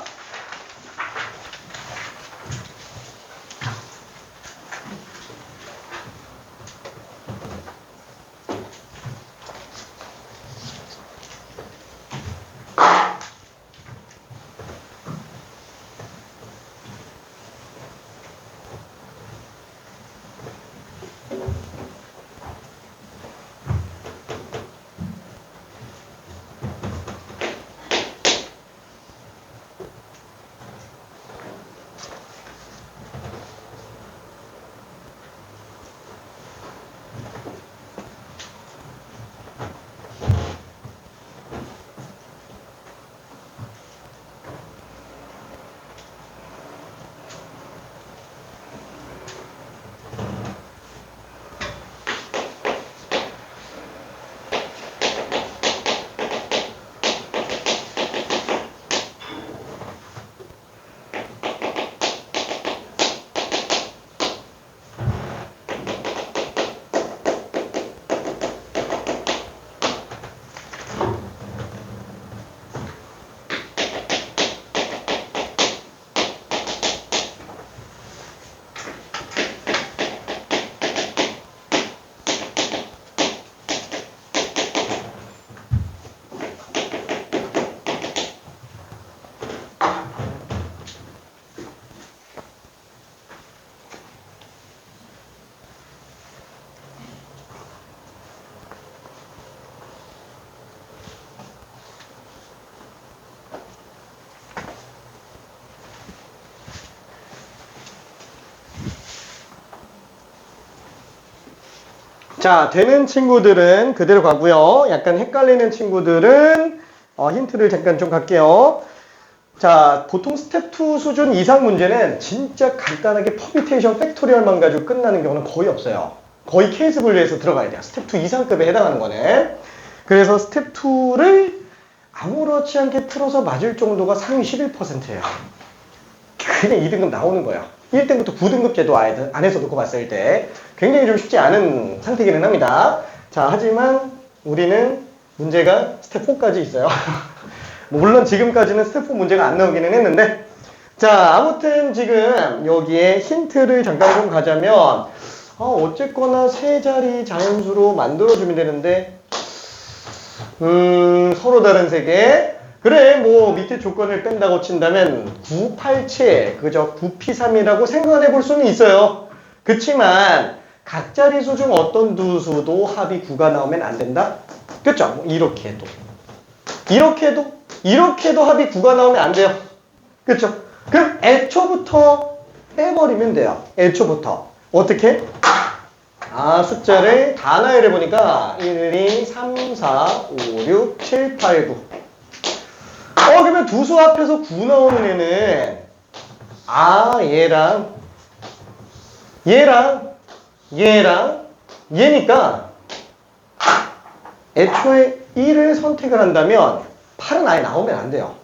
자, 되는 친구들은 그대로 가고요. 약간 헷갈리는 친구들은 힌트를 잠깐 좀 갈게요. 자, 보통 스텝 2 수준 이상 문제는 진짜 간단하게 퍼뮤테이션 팩토리얼만 가지고 끝나는 경우는 거의 없어요. 거의 케이스 분류에서 들어가야 돼요. 스텝 2 이상급에 해당하는 거는. 그래서 스텝 2를 아무렇지 않게 풀어서 맞을 정도가 상위 11%예요. 그냥 2등급 나오는 거예요. 1등부터 9등급 제도 안에서 놓고 봤을 때 굉장히 좀 쉽지 않은 상태이기는 합니다. 자, 하지만 우리는 문제가 스텝 4까지 있어요. 물론 지금까지는 스텝 4 문제가 안 나오기는 했는데, 자, 아무튼 지금 여기에 힌트를 잠깐 좀 가자면, 어쨌거나 세 자리 자연수로 만들어주면 되는데, 서로 다른 세계. 그래, 뭐 밑에 조건을 뺀다고 친다면 987, 그죠? 9P3이라고 생각을 해볼 수는 있어요. 그치만 각자리수 중 어떤 두 수도 합이 9가 나오면 안 된다? 그쵸? 뭐 이렇게 해도. 이렇게도 합이 9가 나오면 안 돼요. 그쵸? 그럼 애초부터 빼버리면 돼요. 애초부터. 어떻게? 숫자를 다 나열해 보니까 1, 2, 3, 4, 5, 6, 7, 8, 9. 그러면 두 수 앞에서 9 나오는 애는 얘랑 얘니까 애초에 1을 선택을 한다면 8은 아예 나오면 안 돼요.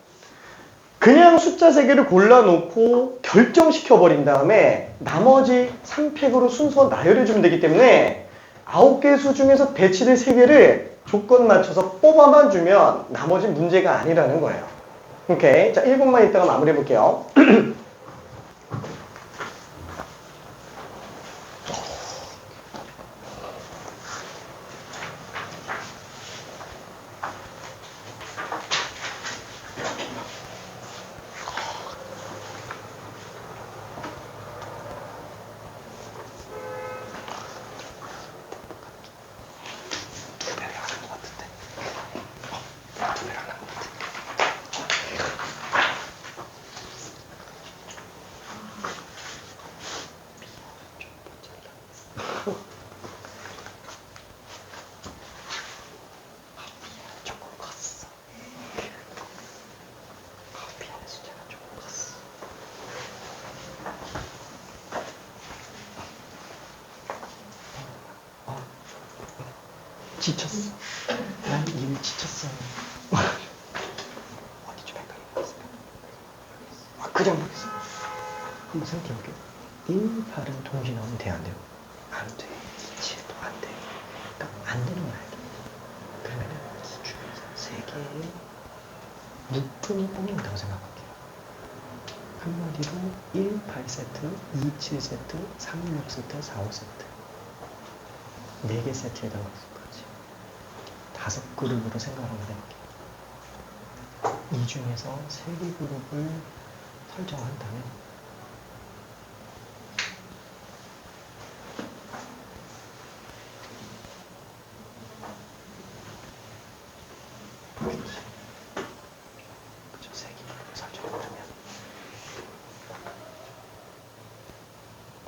그냥 숫자 3개를 골라놓고 결정시켜버린 다음에 나머지 3팩으로 순서 나열해주면 되기 때문에 9개 수 중에서 배치된 3개를 조건 맞춰서 뽑아만 주면 나머지 문제가 아니라는 거예요. 오케이. 자, 1분만 있다가 마무리해볼게요. 지쳤어. 난 이미 지쳤어. 어디 좀 헷갈리겠어. 그냥 보겠어. 한번 생각해볼게. 1, 8은 동시에 나오면 돼, 안 돼요? 안 돼. 2, 7도 안 돼. 그러니까 안 되는 건 알게. 그러면은 이 중에서 3개의 묶음이 뽑는다고 생각할게요. 한마디로 1, 8세트, 2, 7세트, 3, 6세트, 4, 5세트. 4개 세트에다가 5그룹으로 생각을 한번 해볼게요. 이 중에서 3개 그룹을 설정한다면 그쵸, 3개 그룹을 설정해주면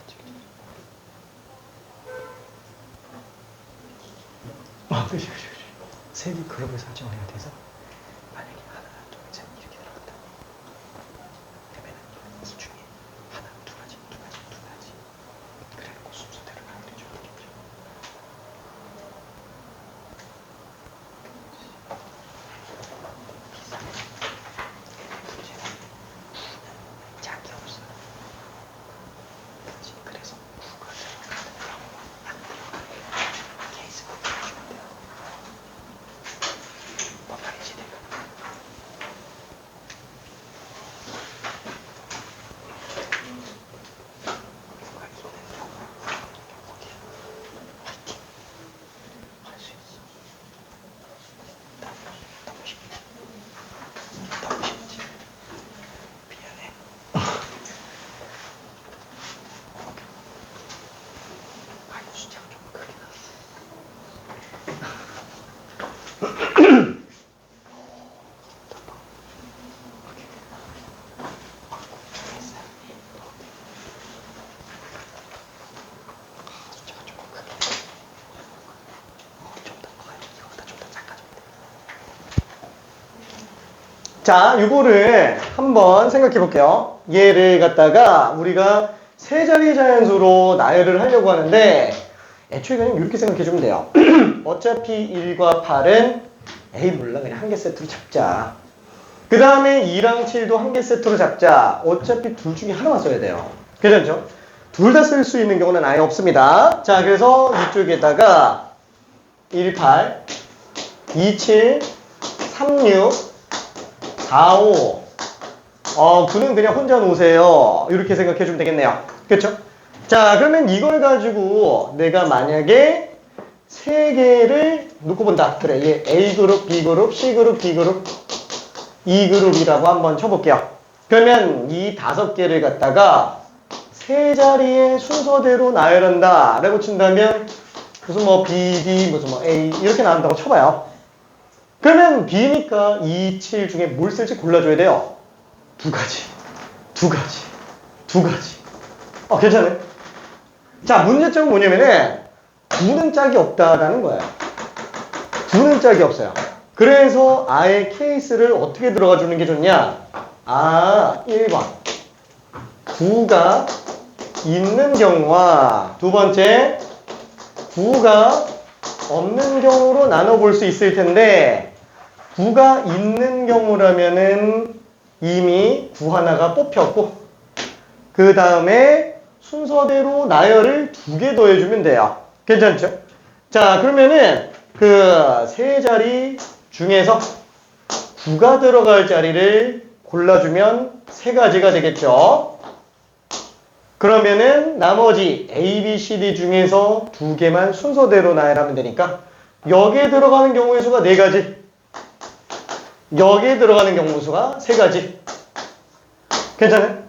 그치. 3개 그룹을 설정을 해야 돼서 만약에 하나, 둘, 셋 이렇게 들어간다. 그러면 이 중에 하나, 두 가지. 그래놓고 순서대로 나열해주면 되겠죠. 문제는 9는 짝이 없어요. 그렇지. 그래서 9가 들어가는 경우는 안 들어가는 케이스가 보여주면 돼요. 뭔 말인지 자, 요거를 한번 생각해 볼게요. 얘를 갖다가 우리가 세 자리 자연수로 나열을 하려고 하는데 애초에 그냥 이렇게 생각해 주면 돼요. 어차피 1과 8은 에이 몰라 그냥 한 개 세트로 잡자. 그 다음에 2랑 7도 한 개 세트로 잡자. 어차피 둘 중에 하나만 써야 돼요. 괜찮죠? 둘 다 쓸 수 있는 경우는 아예 없습니다. 자, 그래서 이쪽에다가 18, 27, 36, 45 9는 그냥 혼자 놓으세요. 이렇게 생각해 주면 되겠네요. 그렇죠? 자, 그러면 이걸 가지고 내가 만약에 세 개를 놓고 본다. 그래, 얘 A그룹, B그룹, C그룹, D그룹, E그룹이라고 한번 쳐볼게요. 그러면 이 5개를 갖다가 세 자리의 순서대로 나열한다 라고 친다면 무슨 뭐 B, D, 무슨 뭐 A 이렇게 나온다고 쳐봐요. 그러면 B니까 2, 7 중에 뭘 쓸지 골라줘야 돼요. 두 가지. 괜찮아요? 자, 문제점은 뭐냐면은 2는 짝이 없다라는 거예요. 2는 짝이 없어요. 그래서 아예 케이스를 어떻게 들어가 주는 게 좋냐? 1번. 9가 있는 경우와 두 번째, 9가 없는 경우로 나눠볼 수 있을 텐데 9가 있는 경우라면은 이미 9 하나가 뽑혔고 그 다음에 순서대로 나열을 2개 더해주면 돼요. 괜찮죠? 자, 그러면은 그 세 자리 중에서 9가 들어갈 자리를 골라주면 세 가지가 되겠죠. 그러면은 나머지 A, B, C, D 중에서 2개만 순서대로 나열하면 되니까 여기에 들어가는 경우의 수가 4가지, 여기에 들어가는 경우 수가 3가지. 괜찮아요?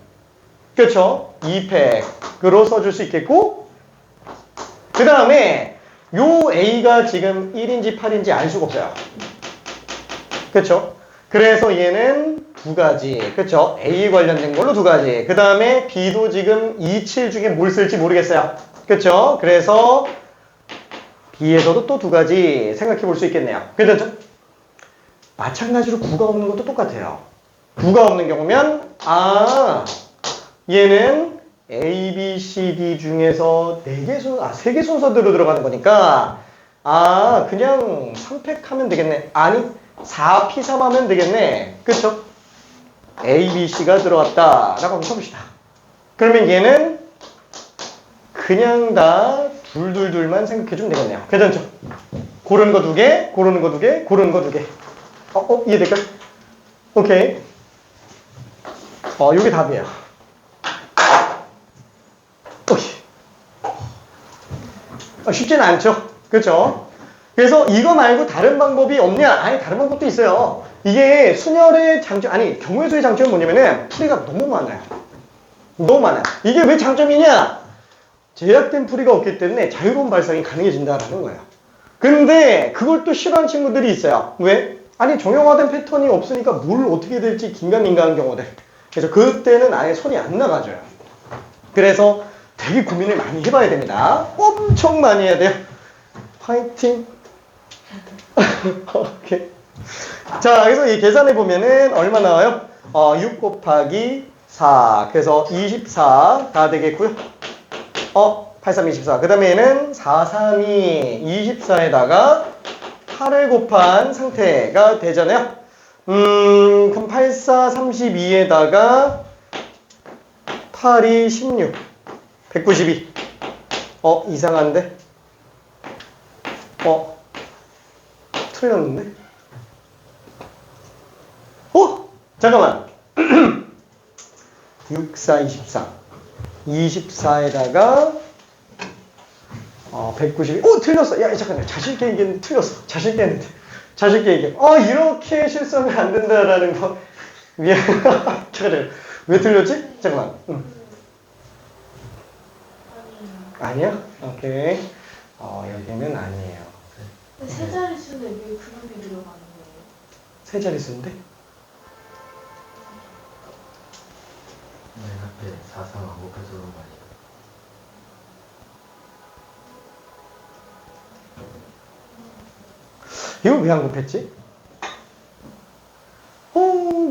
그렇죠? 2팩으로 써줄 수 있겠고 그 다음에 요 A가 지금 1인지 8인지 알 수가 없어요. 그렇죠? 그래서 얘는 2가지. 그렇죠? A 관련된 걸로 2가지. 그 다음에 B도 지금 2, 7 중에 뭘 쓸지 모르겠어요. 그렇죠? 그래서 B에서도 또 2가지 생각해 볼 수 있겠네요. 괜찮죠? 마찬가지로 9가 없는 것도 똑같아요. 9가 없는 경우면 얘는 A, B, C, D 중에서 3개 순서대로 들어가는 거니까 그냥 3팩 하면 되겠네. 아니 4P3 하면 되겠네. 그쵸? A, B, C가 들어왔다 라고 한번 쳐봅시다. 그러면 얘는 그냥 다 둘둘둘만 생각해주면 되겠네요. 괜찮죠? 고르는 거 2개, 고르는 거 2개, 고르는 거 2개. 이해될까요? 오케이. 요게 답이에요. 쉽지는 않죠? 그렇죠? 그래서 이거 말고 다른 방법이 없냐? 아니, 다른 방법도 있어요. 이게 순열의 장점, 아니, 경우의 수의 장점은 뭐냐면은 풀이가 너무 많아요. 너무 많아요. 이게 왜 장점이냐? 제약된 풀이가 없기 때문에 자유로운 발상이 가능해진다라는 거예요. 근데 그걸 또 싫어하는 친구들이 있어요. 왜? 아니, 정형화된 패턴이 없으니까 뭘 어떻게 될지 긴가민가한 경우들. 그래서 그때는 아예 손이 안 나가져요. 그래서 되게 고민을 많이 해봐야 됩니다. 엄청 많이 해야 돼요. 화이팅! 오케이. 자, 그래서 이 계산해 보면은 얼마 나와요? 6 곱하기 4. 그래서 24 다 되겠고요. 8, 3, 24. 그 다음에 얘는 4, 3, 2, 24에다가 8을 곱한 상태가 되잖아요. 그럼 8, 4, 32에다가 8이 16. 192. 이상한데? 틀렸는데? 잠깐만. 6, 4, 24. 24에다가 192. 틀렸어. 야, 잠깐만. 자신있게 얘기했는데 틀렸어. 자신있게 했는데. 자신있게 얘기해. 이렇게 실수하면 안 된다라는 거. 미안. 잠깐만. 왜 틀렸지? 잠깐만. 아니야? 오케이. 여기는 아니에요. 세 자릿수인데 왜 그룹이 들어가는 거예요? 세 자릿수인데? 맨 앞에 4, 3 안 곱해서 그런 거 아니에요? 이거 왜 안 곱했지?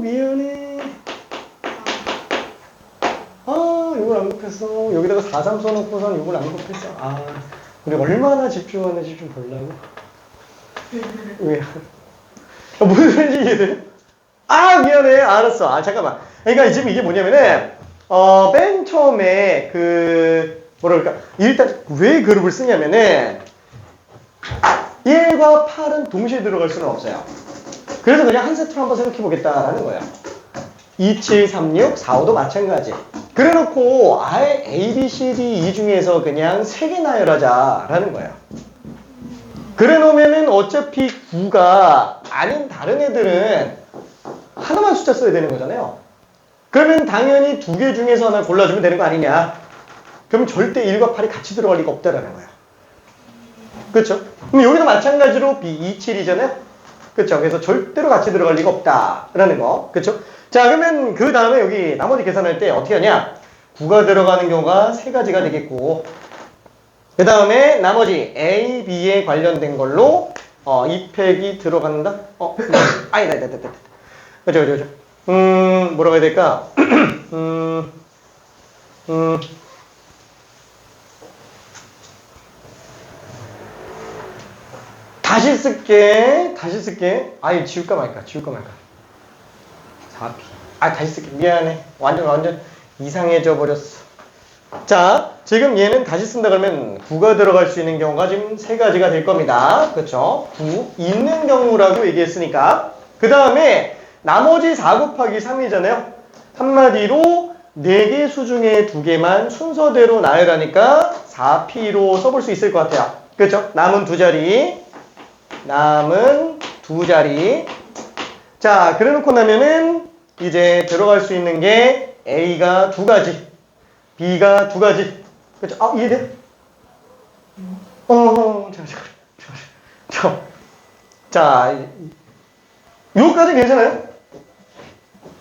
미안해. 아, 이걸 안 곱했어. 여기다가 4, 3 써놓고선 이걸 안 곱했어. 아, 우리 얼마나 집중하는지 좀 보려고. 왜? 무슨 소리인지 이해돼요? 아, 미안해. 알았어. 아, 잠깐만. 그러니까 지금 이게 뭐냐면은, 맨 처음에 뭐랄까. 일단 왜 그룹을 쓰냐면은, 1과 8은 동시에 들어갈 수는 없어요. 그래서 그냥 한 세트로 한번 생각해 보겠다라는 거예요. 2, 7, 3, 6, 4, 5도 마찬가지. 그래 놓고 아예 A, B, C, D, E 중에서 그냥 3개 나열하자라는 거예요. 그래 놓으면은 어차피 9가 아닌 다른 애들은 하나만 숫자 써야 되는 거잖아요. 그러면 당연히 2개 중에서 하나 골라주면 되는 거 아니냐. 그럼 절대 1과 8이 같이 들어갈 리가 없다라는 거예요. 그렇죠? 그럼 여기도 마찬가지로 B, 2, 7이잖아요. 그렇죠? 그래서 절대로 같이 들어갈 리가 없다라는 거. 그렇죠? 자, 그러면 그 다음에 여기 나머지 계산할 때 어떻게 하냐? 9가 들어가는 경우가 3가지가 되겠고, 그 다음에 나머지 A, B에 관련된 걸로 2팩이 들어간다? 아니다. 그죠. 뭐라고 해야 될까? 다시 쓸게. 아이, 지울까 말까. 4P. 아, 다시 쓸게. 미안해. 완전 이상해져 버렸어. 자, 지금 얘는 다시 쓴다 그러면 9가 들어갈 수 있는 경우가 지금 3가지가 될 겁니다. 그렇죠? 9 있는 경우라고 얘기했으니까. 그 다음에 나머지 4 곱하기 3이잖아요. 한마디로 4개 수 중에 2개만 순서대로 나열하니까 4P로 써볼 수 있을 것 같아요. 그렇죠? 남은 2자리. 자, 그래 놓고 나면은 이제 들어갈 수 있는 게 A가 2가지, B가 2가지. 그렇죠? 아, 이해돼? 자, 요까지 괜찮아요?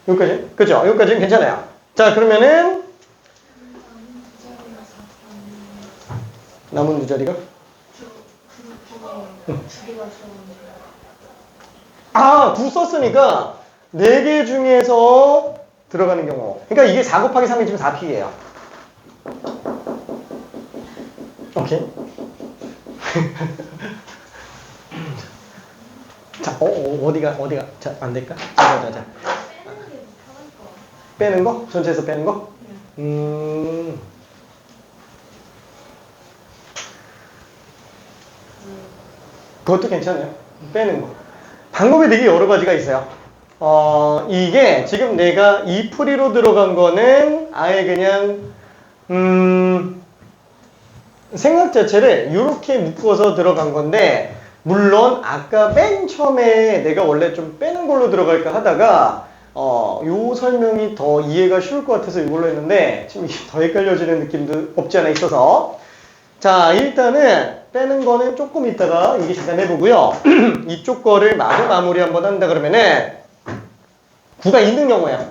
요까지? 그죠? 요까지는 괜찮아요. 자, 그러면은 남은 2자리가? 아, 2 썼으니까 4개 중에서 들어가는 경우. 그러니까 이게 4 곱하기 3이 지금 4P예요. 오케이. 자, 어디가. 자, 안 될까? 자. 빼는 거? 전체에서 빼는 거? 그것도 괜찮아요. 빼는 거. 방법이 되게 여러 가지가 있어요. 이게 지금 내가 이 풀이로 들어간 거는 아예 그냥, 생각 자체를 이렇게 묶어서 들어간 건데, 물론 아까 맨 처음에 내가 원래 좀 빼는 걸로 들어갈까 하다가, 요 설명이 더 이해가 쉬울 것 같아서 이걸로 했는데, 지금 이게 더 헷갈려지는 느낌도 없지 않아 있어서. 자, 일단은 빼는 거는 조금 있다가 이게 잠깐 해보고요. 이쪽 거를 마무리 한번 한다 그러면은 9가 있는 경우예요.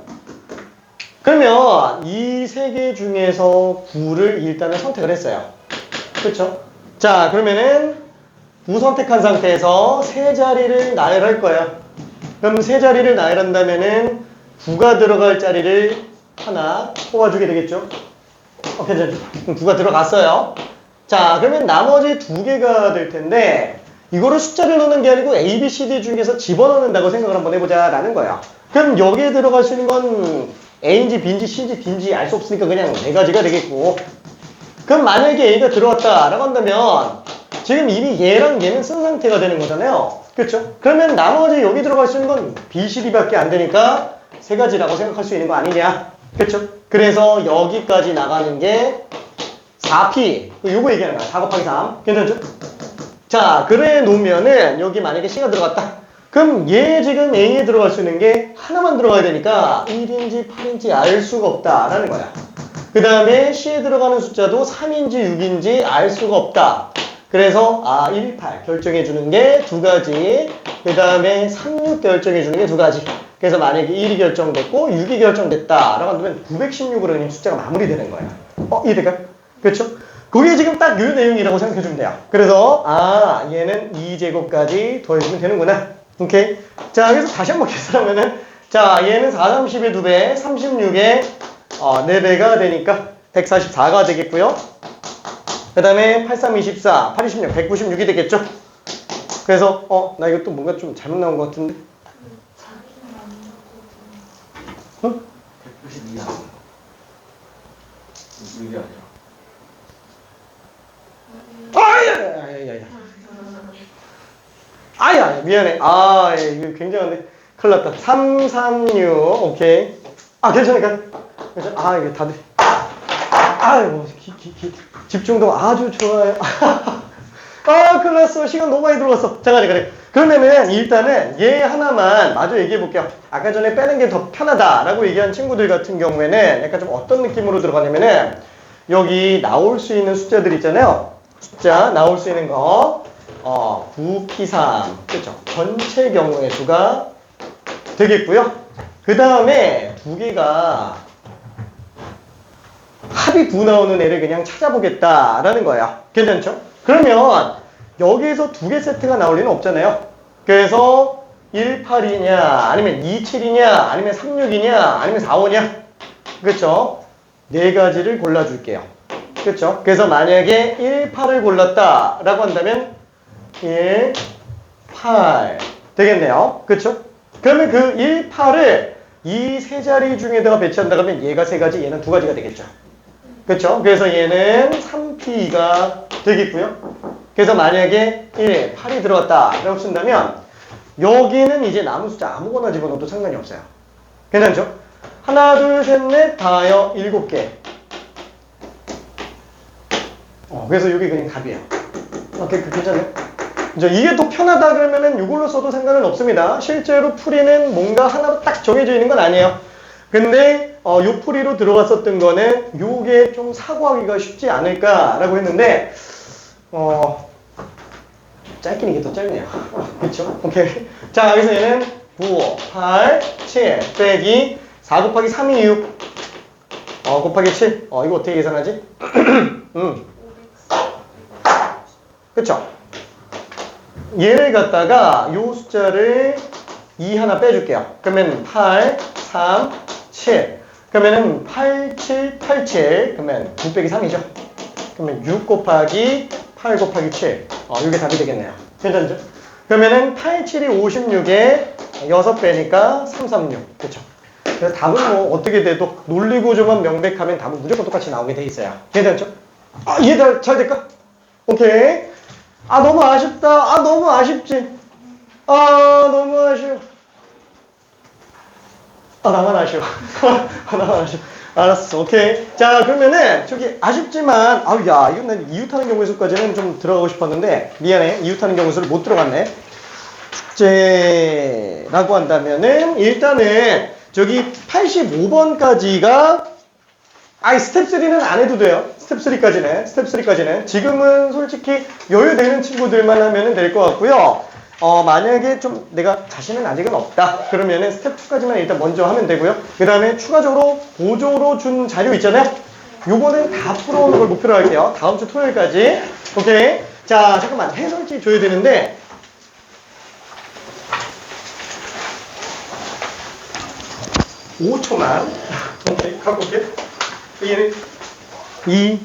그러면 이 3개 중에서 9를 일단은 선택을 했어요. 그렇죠? 자, 그러면은 9 선택한 상태에서 3자리를 나열할 거예요. 그럼 3자리를 나열한다면은 9가 들어갈 자리를 하나 뽑아주게 되겠죠? 괜찮죠? 그럼 9가 들어갔어요. 자, 그러면 나머지 2개가 될 텐데 이거를 숫자를 넣는 게 아니고 A, B, C, D 중에서 집어넣는다고 생각을 한번 해보자 라는 거예요. 그럼 여기에 들어갈 수 있는 건 A인지 B인지 C인지 D인지 알 수 없으니까 그냥 4가지가 되겠고, 그럼 만약에 A가 들어왔다 라고 한다면 지금 이미 얘랑 얘는 쓴 상태가 되는 거잖아요. 그렇죠? 그러면 나머지 여기 들어갈 수 있는 건 B, C, D밖에 안 되니까 3가지라고 생각할 수 있는 거 아니냐. 그렇죠? 그래서 여기까지 나가는 게 4P, 요거 얘기하는 거야. 4 곱하기 3. 괜찮죠? 자, 그래 놓으면은 여기 만약에 C가 들어갔다. 그럼 얘 지금 A에 들어갈 수 있는 게 하나만 들어가야 되니까 1인지 8인지 알 수가 없다라는 거야. 그 다음에 C에 들어가는 숫자도 3인지 6인지 알 수가 없다. 그래서 1, 8 결정해 주는 게 2가지. 그 다음에 3, 6 결정해 주는 게 2가지. 그래서 만약에 1이 결정됐고 6이 결정됐다 라고 한다면 916으로 숫자가 마무리되는 거예요. 이해될까요? 그렇죠? 그게 지금 딱 이 내용이라고 생각해 주면 돼요. 그래서 얘는 2제곱까지 더해주면 되는구나. 오케이? 자, 그래서 다시 한번 계산하면은 자, 얘는 4, 30의 2배, 36의 4배가 되니까 144가 되겠고요. 그 다음에 8, 3, 24, 8, 26, 196이 되겠죠. 그래서 나 이거 또 뭔가 좀 잘못 나온 것 같은데. 자기는 아닌 것 같은데. 192 나오는 거. 이게 아니라. 아야, 미안해. 이거 굉장한데. 큰일 났다. 3, 3, 6, 오케이. 괜찮아. 이게 다들. 아이고, 집중도 아주 좋아요. 큰일 났어. 시간 너무 많이 들어갔어. 잠깐. 그러면은 일단은 얘 하나만 마저 얘기해 볼게요. 아까 전에 빼는 게 더 편하다라고 얘기한 친구들 같은 경우에는 약간 좀 어떤 느낌으로 들어가냐면은 여기 나올 수 있는 숫자들 있잖아요. 숫자 나올 수 있는 거. 9, P3. 그렇죠. 전체 경우의 수가 되겠고요. 그 다음에 두 개가 합이 9 나오는 애를 그냥 찾아보겠다라는 거예요. 괜찮죠? 그러면 여기에서 두 개 세트가 나올 리는 없잖아요. 그래서 18이냐 아니면 27이냐 아니면 36이냐 아니면 45냐. 그렇죠? 네 가지를 골라줄게요. 그렇죠? 그래서 만약에 18을 골랐다라고 한다면 1, 8 되겠네요. 그렇죠? 그러면 그 1, 8을 이 세 자리 중에다가 배치한다고 하면 얘가 세 가지, 얘는 두 가지가 되겠죠. 그렇죠? 그래서 얘는 3P가 되겠고요. 그래서 만약에 1, 8이 들어갔다라고 쓴다면 여기는 이제 남은 숫자 아무거나 집어넣어도 상관이 없어요. 괜찮죠? 하나, 둘, 셋, 넷, 다여 7개. 그래서 이게 그냥 답이에요. 괜찮아요? 이게 더 편하다 그러면은 이걸로 써도 상관은 없습니다. 실제로 풀이는 뭔가 하나로 딱 정해져 있는 건 아니에요. 근데 요 풀이로 들어갔었던 거는 요게 좀 사고하기가 쉽지 않을까라고 했는데 짧긴 이게 더 짧네요. 그렇죠? 오케이. 자, 여기서 얘는 9, 8, 7 빼기 4 곱하기 3이 6 곱하기 7 이거 어떻게 계산하지? 그쵸? 얘를 갖다가 요 숫자를 2 하나 빼줄게요. 그러면 8, 3, 7 그러면은 8, 7, 8, 7 그러면 9 빼기 3이죠. 그러면 6 곱하기 8 곱하기 7 이게 답이 되겠네요. 괜찮죠? 그러면은 8, 7이 56에 6배니까 3, 3, 6 그쵸? 그래서 답은 뭐 어떻게 돼도 논리구조만 명백하면 답은 무조건 똑같이 나오게 돼 있어요. 괜찮죠? 이해 잘 될까? 오케이. 너무 아쉽다. 너무 아쉽지. 너무 아쉬워. 나만 아쉬워. 나만 아쉬워. 알았어. 오케이. 자, 그러면은 저기 아쉽지만 이건 난 이웃하는 경우의 수까지는 좀 들어가고 싶었는데 미안해. 이웃하는 경우의 수를 못 들어갔네. 숙제라고 한다면은 일단은 저기 85번까지가 스텝 3는 안 해도 돼요. 스텝 3까지는. 지금은 솔직히 여유되는 친구들만 하면 될 것 같고요. 만약에 좀 내가 자신은 아직은 없다. 그러면은 스텝 2까지만 일단 먼저 하면 되고요. 그 다음에 추가적으로 보조로 준 자료 있잖아요. 요거는 다 풀어오는 걸 목표로 할게요. 다음 주 토요일까지. 오케이. 자, 잠깐만. 해설지 줘야 되는데. 5초만. 오케이. 갖고 올게. 얘는 2